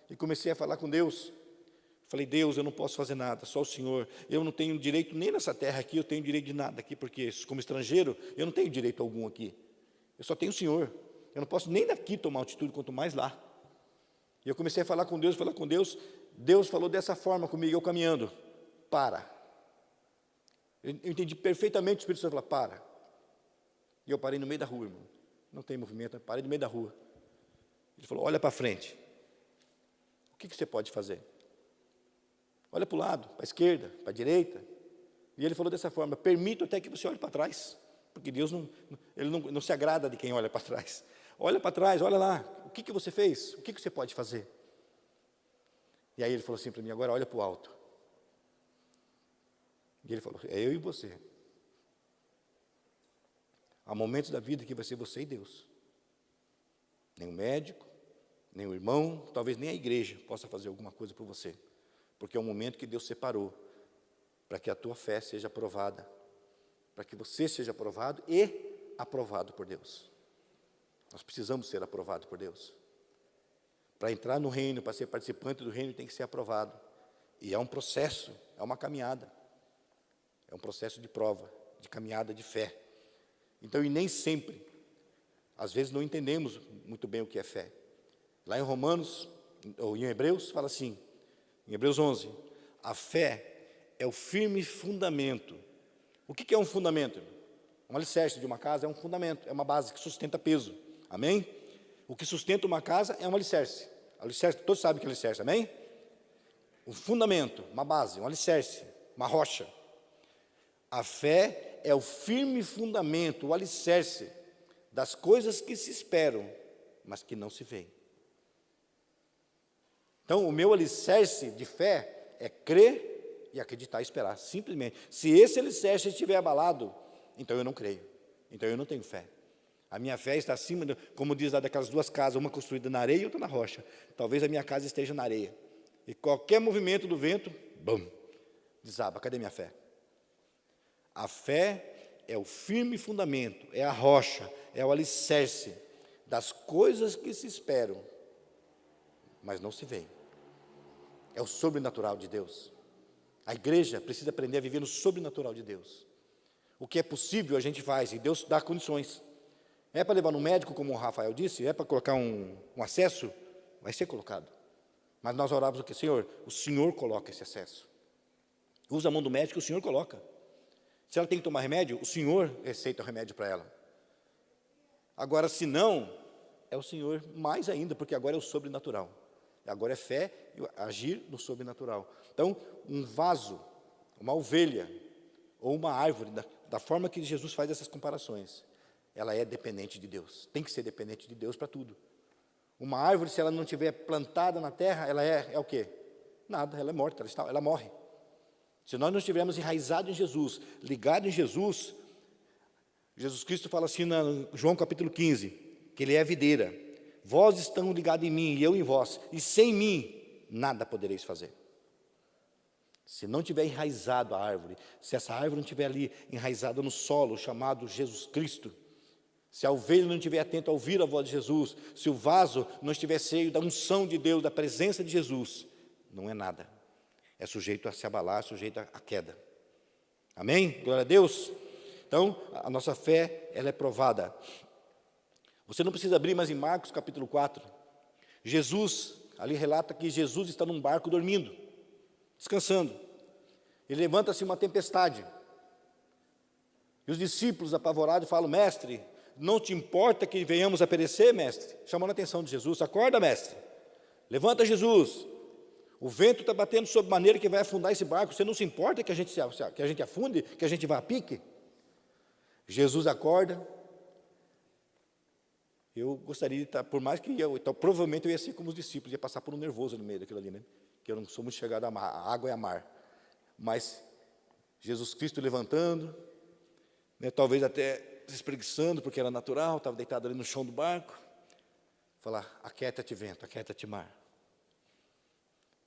e comecei a falar com Deus. Falei: Deus, eu não posso fazer nada, só o Senhor. Eu não tenho direito nem nessa terra aqui, eu tenho direito de nada aqui, porque como estrangeiro, eu não tenho direito algum aqui. Eu só tenho o Senhor. Eu não posso nem daqui tomar altitude, quanto mais lá. E eu comecei a falar com Deus. Deus falou dessa forma comigo, eu caminhando: para. Eu entendi perfeitamente o Espírito Santo falar: para. E eu parei no meio da rua, irmão. Não tem movimento, eu parei no meio da rua. Ele falou: olha para frente. O que você pode fazer? Olha para o lado, para a esquerda, para a direita. E ele falou dessa forma: permito até que você olhe para trás, porque Deus não se agrada de quem olha para trás. Olha para trás, olha lá, o que você fez? O que você pode fazer? E aí ele falou assim para mim: agora olha para o alto. E ele falou: é eu e você. Há momentos da vida que vai ser você e Deus. Nem o médico, nem o irmão, talvez nem a igreja possa fazer alguma coisa por você, porque é um momento que Deus separou para que a tua fé seja aprovada, para que você seja aprovado e aprovado por Deus. Nós precisamos ser aprovados por Deus. Para entrar no reino, para ser participante do reino, tem que ser aprovado. E é um processo, é uma caminhada. É um processo de prova, de caminhada de fé. Então, e nem sempre, às vezes não entendemos muito bem o que é fé. Lá em Romanos, ou em Hebreus, fala assim, em Hebreus 11, a fé é o firme fundamento. O que é um fundamento? Um alicerce de uma casa é um fundamento, é uma base que sustenta peso. Amém? O que sustenta uma casa é um alicerce. Alicerce, todos sabem que é alicerce, amém? Um fundamento, uma base, um alicerce, uma rocha. A fé é o firme fundamento, o alicerce das coisas que se esperam, mas que não se veem. Então, o meu alicerce de fé é crer e acreditar e esperar, simplesmente. Se esse alicerce estiver abalado, então eu não creio, então eu não tenho fé. A minha fé está acima, como diz lá daquelas duas casas, uma construída na areia e outra na rocha. Talvez a minha casa esteja na areia. E qualquer movimento do vento, bum, desaba. Cadê minha fé? A fé é o firme fundamento, é a rocha, é o alicerce das coisas que se esperam, mas não se veem. É o sobrenatural de Deus. A igreja precisa aprender a viver no sobrenatural de Deus. O que é possível a gente faz, e Deus dá condições. É para levar no médico, como o Rafael disse, é para colocar um acesso, vai ser colocado. Mas nós orávamos o que? Senhor, o Senhor coloca esse acesso. Usa a mão do médico, o Senhor coloca. Se ela tem que tomar remédio, o Senhor receita o remédio para ela. Agora, se não, é o Senhor mais ainda, porque agora é o sobrenatural. Agora é fé e agir no sobrenatural. Então, um vaso, uma ovelha, ou uma árvore, da forma que Jesus faz essas comparações, ela é dependente de Deus, tem que ser dependente de Deus para tudo. Uma árvore, se ela não estiver plantada na terra, ela é o quê? Nada, ela é morta, ela morre. Se nós não estivermos enraizados em Jesus, ligados em Jesus, Jesus Cristo fala assim em João capítulo 15, que Ele é a videira. Vós estão ligados em mim e eu em vós, e sem mim nada podereis fazer. Se não tiver enraizado a árvore, se essa árvore não estiver ali enraizada no solo chamado Jesus Cristo, se a ovelha não estiver atenta a ouvir a voz de Jesus, se o vaso não estiver cheio da unção de Deus, da presença de Jesus, não é nada. É sujeito a se abalar, sujeito à queda. Amém? Glória a Deus. Então, a nossa fé, ela é provada. Você não precisa abrir mais em Marcos capítulo 4. Jesus, ali relata que Jesus está num barco dormindo, descansando. E levanta-se uma tempestade. E os discípulos apavorados falam: mestre, não te importa que venhamos a perecer, mestre? Chamando a atenção de Jesus: acorda, mestre, levanta, Jesus, o vento está batendo sob maneira que vai afundar esse barco, você não se importa que a gente afunde, que a gente vá a pique? Jesus acorda. Eu gostaria de estar, por mais que então, provavelmente eu ia ser como os discípulos, ia passar por um nervoso no meio daquilo ali, né? Que eu não sou muito chegado à água e a mar. Mas Jesus Cristo levantando, né, talvez até se espreguiçando, porque era natural, estava deitado ali no chão do barco, falar: aquieta-te vento, aquieta-te mar.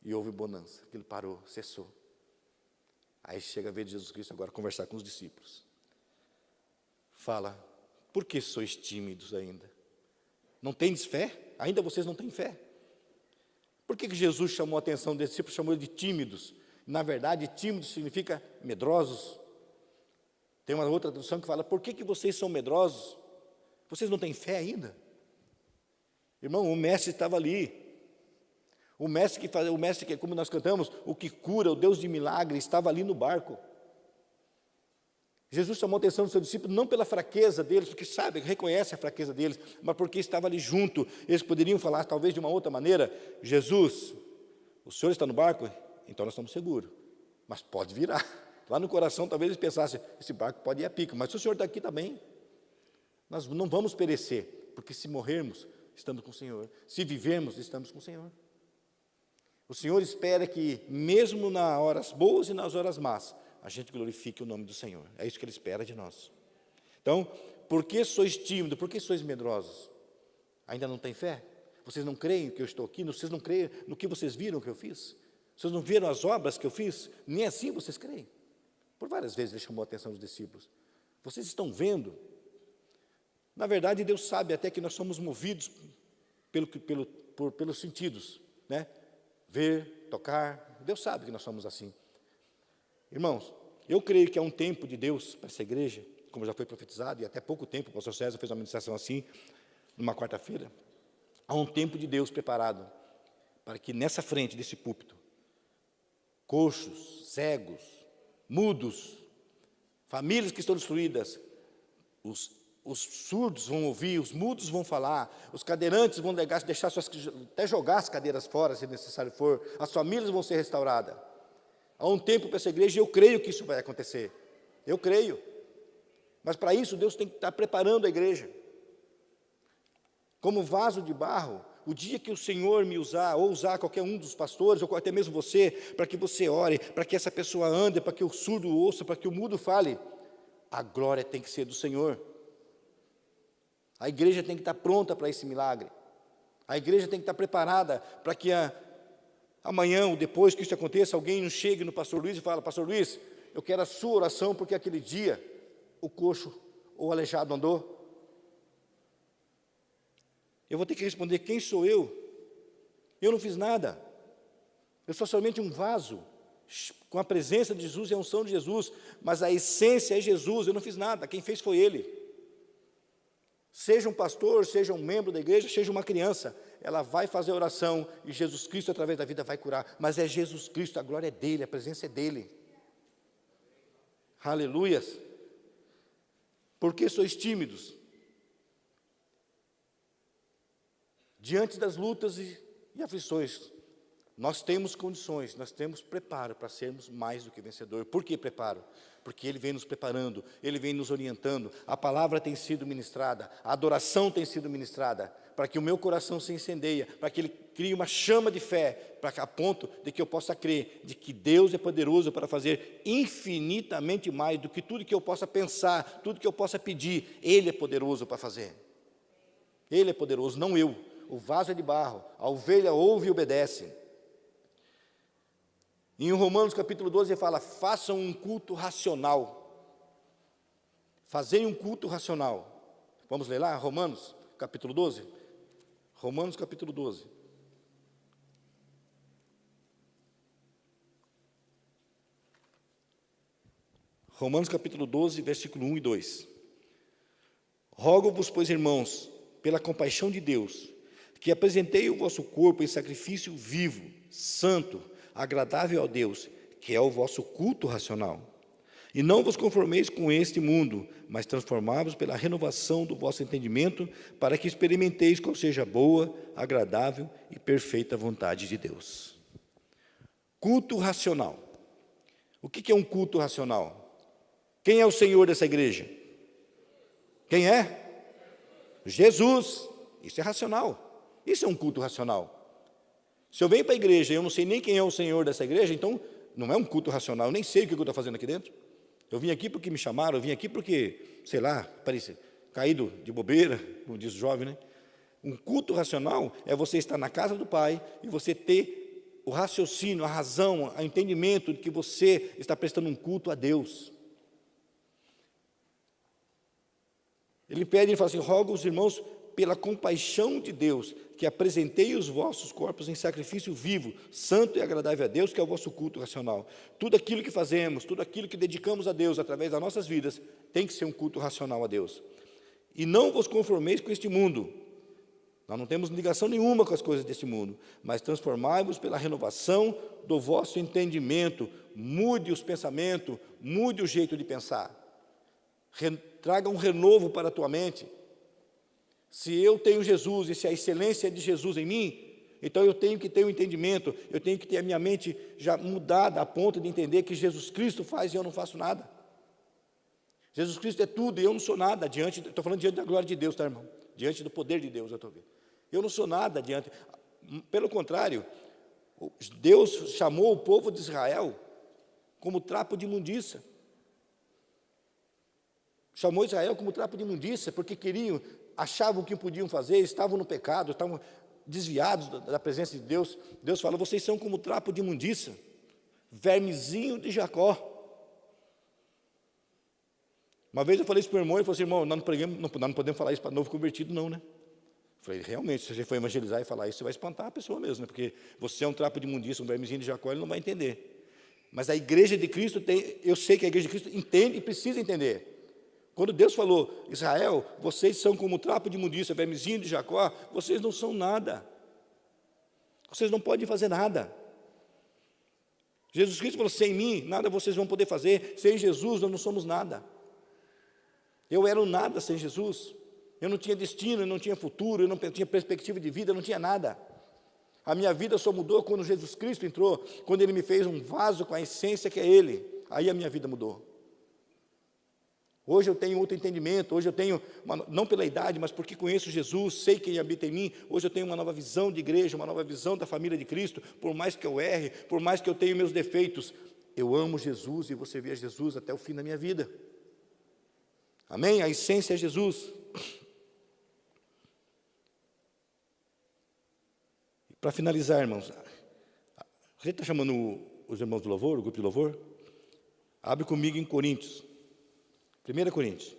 E houve bonança, aquilo parou, cessou. Aí chega a ver Jesus Cristo agora conversar com os discípulos. Fala: por que sois tímidos ainda? Não tendes fé? Ainda vocês não têm fé? Por que Jesus chamou a atenção desses discípulos, chamou eles de tímidos? Na verdade, tímidos significa medrosos. Tem uma outra tradução que fala: por que vocês são medrosos? Vocês não têm fé ainda? Irmão, o mestre estava ali. O mestre que, como nós cantamos, o que cura, o Deus de milagre, estava ali no barco. Jesus chamou a atenção dos seus discípulos não pela fraqueza deles, porque sabe, reconhece a fraqueza deles, mas porque estava ali junto. Eles poderiam falar talvez de uma outra maneira: Jesus, o Senhor está no barco? Então nós estamos seguros, mas pode virar. Lá no coração talvez eles pensassem: esse barco pode ir a pico, mas se o Senhor está aqui também, nós não vamos perecer, porque se morrermos, estamos com o Senhor. Se vivermos, estamos com o Senhor. O Senhor espera que, mesmo nas horas boas e nas horas más, a gente glorifique o nome do Senhor. É isso que Ele espera de nós. Então, por que sois tímidos? Por que sois medrosos? Ainda não têm fé? Vocês não creem que eu estou aqui? Vocês não creem no que vocês viram que eu fiz? Vocês não viram as obras que eu fiz? Nem assim vocês creem. Por várias vezes Ele chamou a atenção dos discípulos. Vocês estão vendo? Na verdade, Deus sabe até que nós somos movidos pelos sentidos, né? Ver, tocar. Deus sabe que nós somos assim. Irmãos, eu creio que é um tempo de Deus para essa igreja, como já foi profetizado, e até pouco tempo o pastor César fez uma ministração assim, numa quarta-feira. Há um tempo de Deus preparado para que nessa frente desse púlpito, coxos, cegos, mudos, famílias que estão destruídas, os surdos vão ouvir, os mudos vão falar, os cadeirantes vão deixar até jogar as cadeiras fora, se necessário for, as famílias vão ser restauradas. Há um tempo para essa igreja, e eu creio que isso vai acontecer. Eu creio. Mas para isso, Deus tem que estar preparando a igreja. Como vaso de barro, o dia que o Senhor me usar, ou usar qualquer um dos pastores, ou até mesmo você, para que você ore, para que essa pessoa ande, para que o surdo ouça, para que o mudo fale, a glória tem que ser do Senhor. A igreja tem que estar pronta para esse milagre. A igreja tem que estar preparada para que amanhã ou depois que isso aconteça, alguém não chegue no pastor Luiz e fala: pastor Luiz, eu quero a sua oração, porque aquele dia o coxo ou o aleijado andou. Eu vou ter que responder: quem sou eu? Eu não fiz nada. Eu sou somente um vaso, com a presença de Jesus e a unção de Jesus, mas a essência é Jesus. Eu não fiz nada, quem fez foi Ele. Seja um pastor, seja um membro da igreja, seja uma criança, ela vai fazer a oração e Jesus Cristo, através da vida, vai curar. Mas é Jesus Cristo, a glória é dEle, a presença é dEle. Aleluias. Por que sois tímidos? Diante das lutas e aflições, nós temos condições, nós temos preparo para sermos mais do que vencedor. Por que preparo? Porque Ele vem nos preparando, Ele vem nos orientando, a palavra tem sido ministrada, a adoração tem sido ministrada, para que o meu coração se incendeie, para que Ele crie uma chama de fé, a ponto de que eu possa crer de que Deus é poderoso para fazer infinitamente mais do que tudo que eu possa pensar, tudo que eu possa pedir. Ele é poderoso para fazer. Ele é poderoso, não eu. O vaso é de barro, a ovelha ouve e obedece. Em Romanos capítulo 12 ele fala: façam um culto racional. Fazei um culto racional. Vamos ler lá, Romanos capítulo 12? Romanos capítulo 12. Romanos capítulo 12, versículo 1 e 2. Rogo-vos, pois, irmãos, pela compaixão de Deus, que apresentei o vosso corpo em sacrifício vivo, santo, agradável a Deus, que é o vosso culto racional. E não vos conformeis com este mundo, mas transformai-vos pela renovação do vosso entendimento, para que experimenteis qual seja a boa, agradável e perfeita vontade de Deus. Culto racional. O que é um culto racional? Quem é o Senhor dessa igreja? Quem é? Jesus. Isso é racional. Isso é um culto racional. Se eu venho para a igreja e eu não sei nem quem é o Senhor dessa igreja, então não é um culto racional, eu nem sei o que eu estou fazendo aqui dentro. Eu vim aqui porque me chamaram, eu vim aqui porque, sei lá, parece caído de bobeira, como diz o jovem, né? Um culto racional é você estar na casa do Pai e você ter o raciocínio, a razão, o entendimento de que você está prestando um culto a Deus. Ele pede, ele fala assim, rogo os irmãos, pela compaixão de Deus, que apresentei os vossos corpos em sacrifício vivo, santo e agradável a Deus, que é o vosso culto racional. Tudo aquilo que fazemos, tudo aquilo que dedicamos a Deus através das nossas vidas, tem que ser um culto racional a Deus. E não vos conformeis com este mundo. Nós não temos ligação nenhuma com as coisas deste mundo, mas transformai-vos pela renovação do vosso entendimento. Mude os pensamentos, mude o jeito de pensar. Traga um renovo para a tua mente. Se eu tenho Jesus e se a excelência é de Jesus em mim, então eu tenho que ter um entendimento, eu tenho que ter a minha mente já mudada a ponto de entender que Jesus Cristo faz e eu não faço nada. Jesus Cristo é tudo e eu não sou nada estou falando diante da glória de Deus, tá, irmão? Diante do poder de Deus, eu estou vendo. Eu não sou nada diante, pelo contrário, Deus chamou o povo de Israel como trapo de imundícia. Chamou Israel como trapo de imundícia, porque achavam que podiam fazer, estavam no pecado, estavam desviados da presença de Deus. Deus fala, vocês são como trapo de imundícia, vermezinho de Jacó. Uma vez eu falei isso para o irmão, ele falou assim, irmão, nós não podemos falar isso para novo convertido não, né? Eu falei, realmente, se você for evangelizar e falar isso, você vai espantar a pessoa mesmo, né? Porque você é um trapo de imundícia, um vermezinho de Jacó, ele não vai entender. Mas a igreja de Cristo eu sei que a igreja de Cristo entende e precisa entender. Quando Deus falou, Israel, vocês são como trapo de imundícia, vermezinho de Jacó, vocês não são nada. Vocês não podem fazer nada. Jesus Cristo falou, sem mim, nada vocês vão poder fazer. Sem Jesus, nós não somos nada. Eu era um nada sem Jesus. Eu não tinha destino, eu não tinha futuro, eu não tinha perspectiva de vida, eu não tinha nada. A minha vida só mudou quando Jesus Cristo entrou, quando Ele me fez um vaso com a essência que é Ele. Aí a minha vida mudou. Hoje eu tenho outro entendimento, hoje eu tenho, não pela idade, mas porque conheço Jesus, sei quem habita em mim, hoje eu tenho uma nova visão de igreja, uma nova visão da família de Cristo, por mais que eu erre, por mais que eu tenha meus defeitos, eu amo Jesus e você vê Jesus até o fim da minha vida. Amém? A essência é Jesus. Para finalizar, irmãos, a gente está chamando os irmãos do louvor, o grupo de louvor? Abre comigo em Coríntios. 1 Coríntios.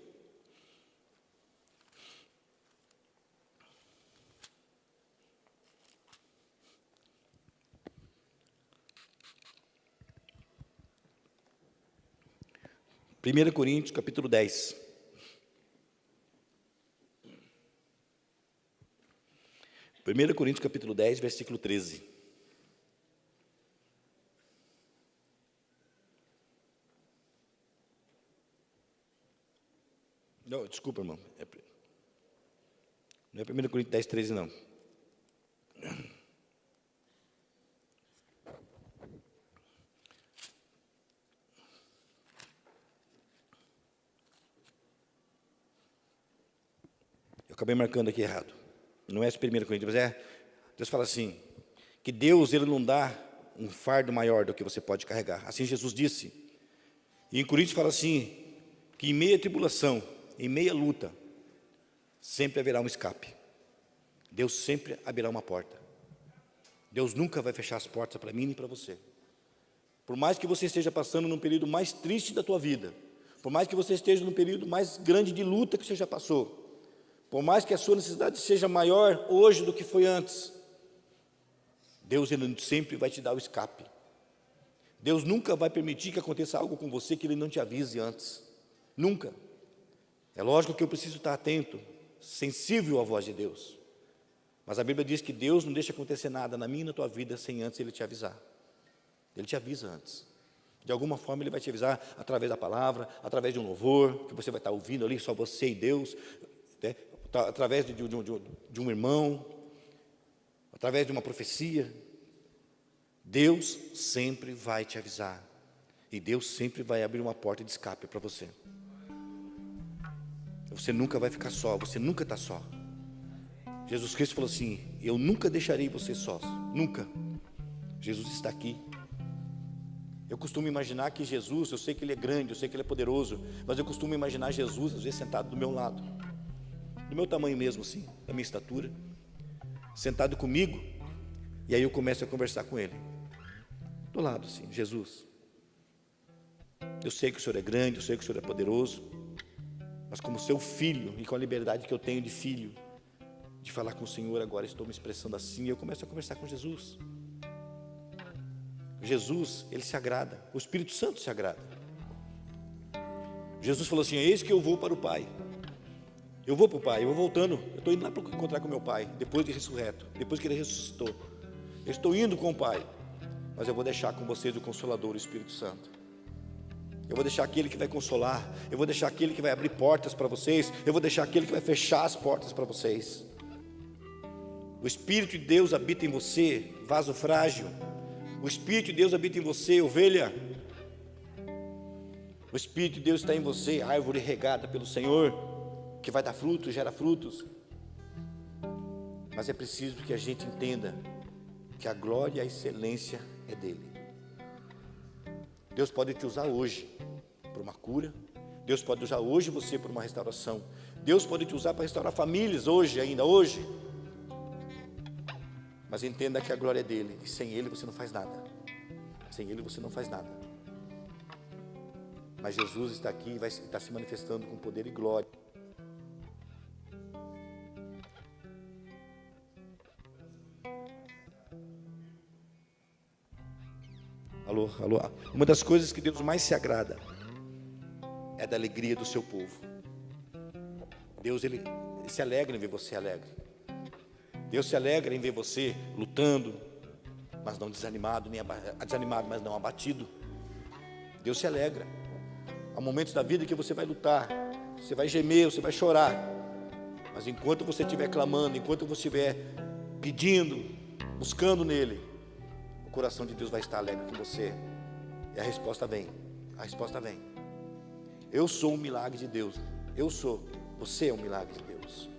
Primeira Coríntios, capítulo 10. Primeira Coríntios, capítulo 10, versículo 13. Não, desculpa, irmão. Não é 1 Coríntios 10, 13, não. Eu acabei marcando aqui errado. Não é 1 Coríntios, mas Deus fala assim, que Deus, Ele não dá um fardo maior do que você pode carregar. Assim Jesus disse. E em Coríntios fala assim, que em meia tribulação, em meia luta, sempre haverá um escape. Deus sempre abrirá uma porta. Deus nunca vai fechar as portas para mim nem para você. Por mais que você esteja passando num período mais triste da tua vida, por mais que você esteja num período mais grande de luta que você já passou, por mais que a sua necessidade seja maior hoje do que foi antes, Deus Ele sempre vai te dar o escape. Deus nunca vai permitir que aconteça algo com você que Ele não te avise antes. Nunca. É lógico que eu preciso estar atento, sensível à voz de Deus. Mas a Bíblia diz que Deus não deixa acontecer nada na minha e na tua vida sem antes Ele te avisar. Ele te avisa antes. De alguma forma Ele vai te avisar através da palavra, através de um louvor, que você vai estar ouvindo ali, só você e Deus, né? Através de um irmão, através de uma profecia. Deus sempre vai te avisar. E Deus sempre vai abrir uma porta de escape para você. Você nunca vai ficar só, você nunca está só. Jesus Cristo falou assim: eu nunca deixarei você só, nunca. Jesus está aqui. Eu costumo imaginar que Jesus, eu sei que Ele é grande, eu sei que Ele é poderoso, mas eu costumo imaginar Jesus, às vezes, sentado do meu lado, do meu tamanho mesmo assim, da minha estatura, sentado comigo, e aí eu começo a conversar com Ele, do lado assim: Jesus, eu sei que o Senhor é grande, eu sei que o Senhor é poderoso, mas como seu filho, e com a liberdade que eu tenho de filho, de falar com o Senhor, agora estou me expressando assim, e eu começo a conversar com Jesus. Jesus, Ele se agrada, o Espírito Santo se agrada. Jesus falou assim: eis que eu vou para o Pai. Eu vou para o Pai, eu vou voltando, eu estou indo lá para encontrar com meu Pai, depois de ressurreto, depois que Ele ressuscitou. Eu estou indo com o Pai, mas eu vou deixar com vocês o Consolador, o Espírito Santo. Eu vou deixar aquele que vai consolar, eu vou deixar aquele que vai abrir portas para vocês, eu vou deixar aquele que vai fechar as portas para vocês. O Espírito de Deus habita em você, vaso frágil. O Espírito de Deus habita em você, ovelha. O Espírito de Deus está em você, árvore regada pelo Senhor, que vai dar frutos, gera frutos. Mas é preciso que a gente entenda que a glória e a excelência é dele. Deus pode te usar hoje para uma cura. Deus pode usar hoje você para uma restauração. Deus pode te usar para restaurar famílias hoje, ainda hoje. Mas entenda que a glória é dele, e sem ele você não faz nada. Sem ele você não faz nada. Mas Jesus está aqui e vai estar se manifestando com poder e glória. Alô, alô. Uma das coisas que Deus mais se agrada é da alegria do seu povo. Deus, ele se alegra em ver você alegre. Deus se alegra em ver você lutando, mas não desanimado, desanimado, mas não abatido. Deus se alegra. Há momentos da vida que você vai lutar, você vai gemer, você vai chorar, mas enquanto você estiver clamando, enquanto você estiver pedindo, buscando nele, o coração de Deus vai estar alegre com você. E a resposta vem. A resposta vem. Eu sou um milagre de Deus. Eu sou. Você é um milagre de Deus.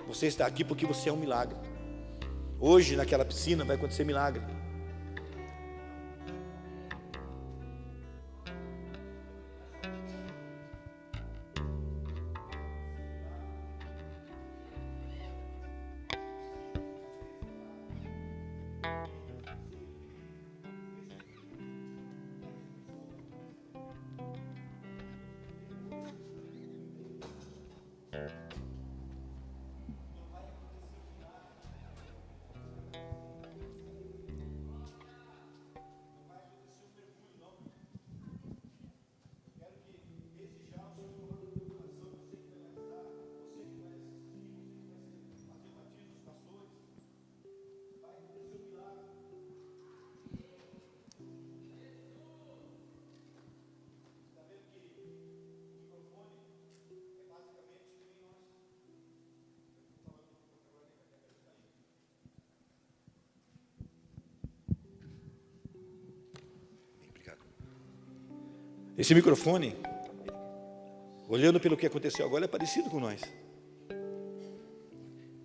Você está aqui porque você é um milagre. Hoje naquela piscina vai acontecer milagre. Esse microfone, olhando pelo que aconteceu agora, é parecido com nós.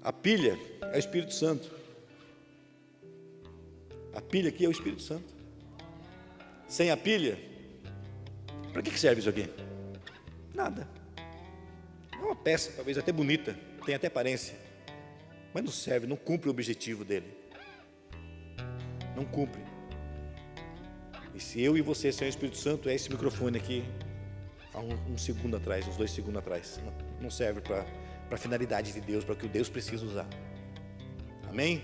A pilha é o Espírito Santo. A pilha aqui é o Espírito Santo. Sem a pilha, para que serve isso aqui? Nada. É uma peça, talvez até bonita, tem até aparência, mas não serve, não cumpre o objetivo dele. Não cumpre. E se eu e você sem o Espírito Santo, é esse microfone aqui, há um segundo atrás, uns 2 segundos atrás. Não serve para a finalidade de Deus, para o que o Deus precisa usar. Amém?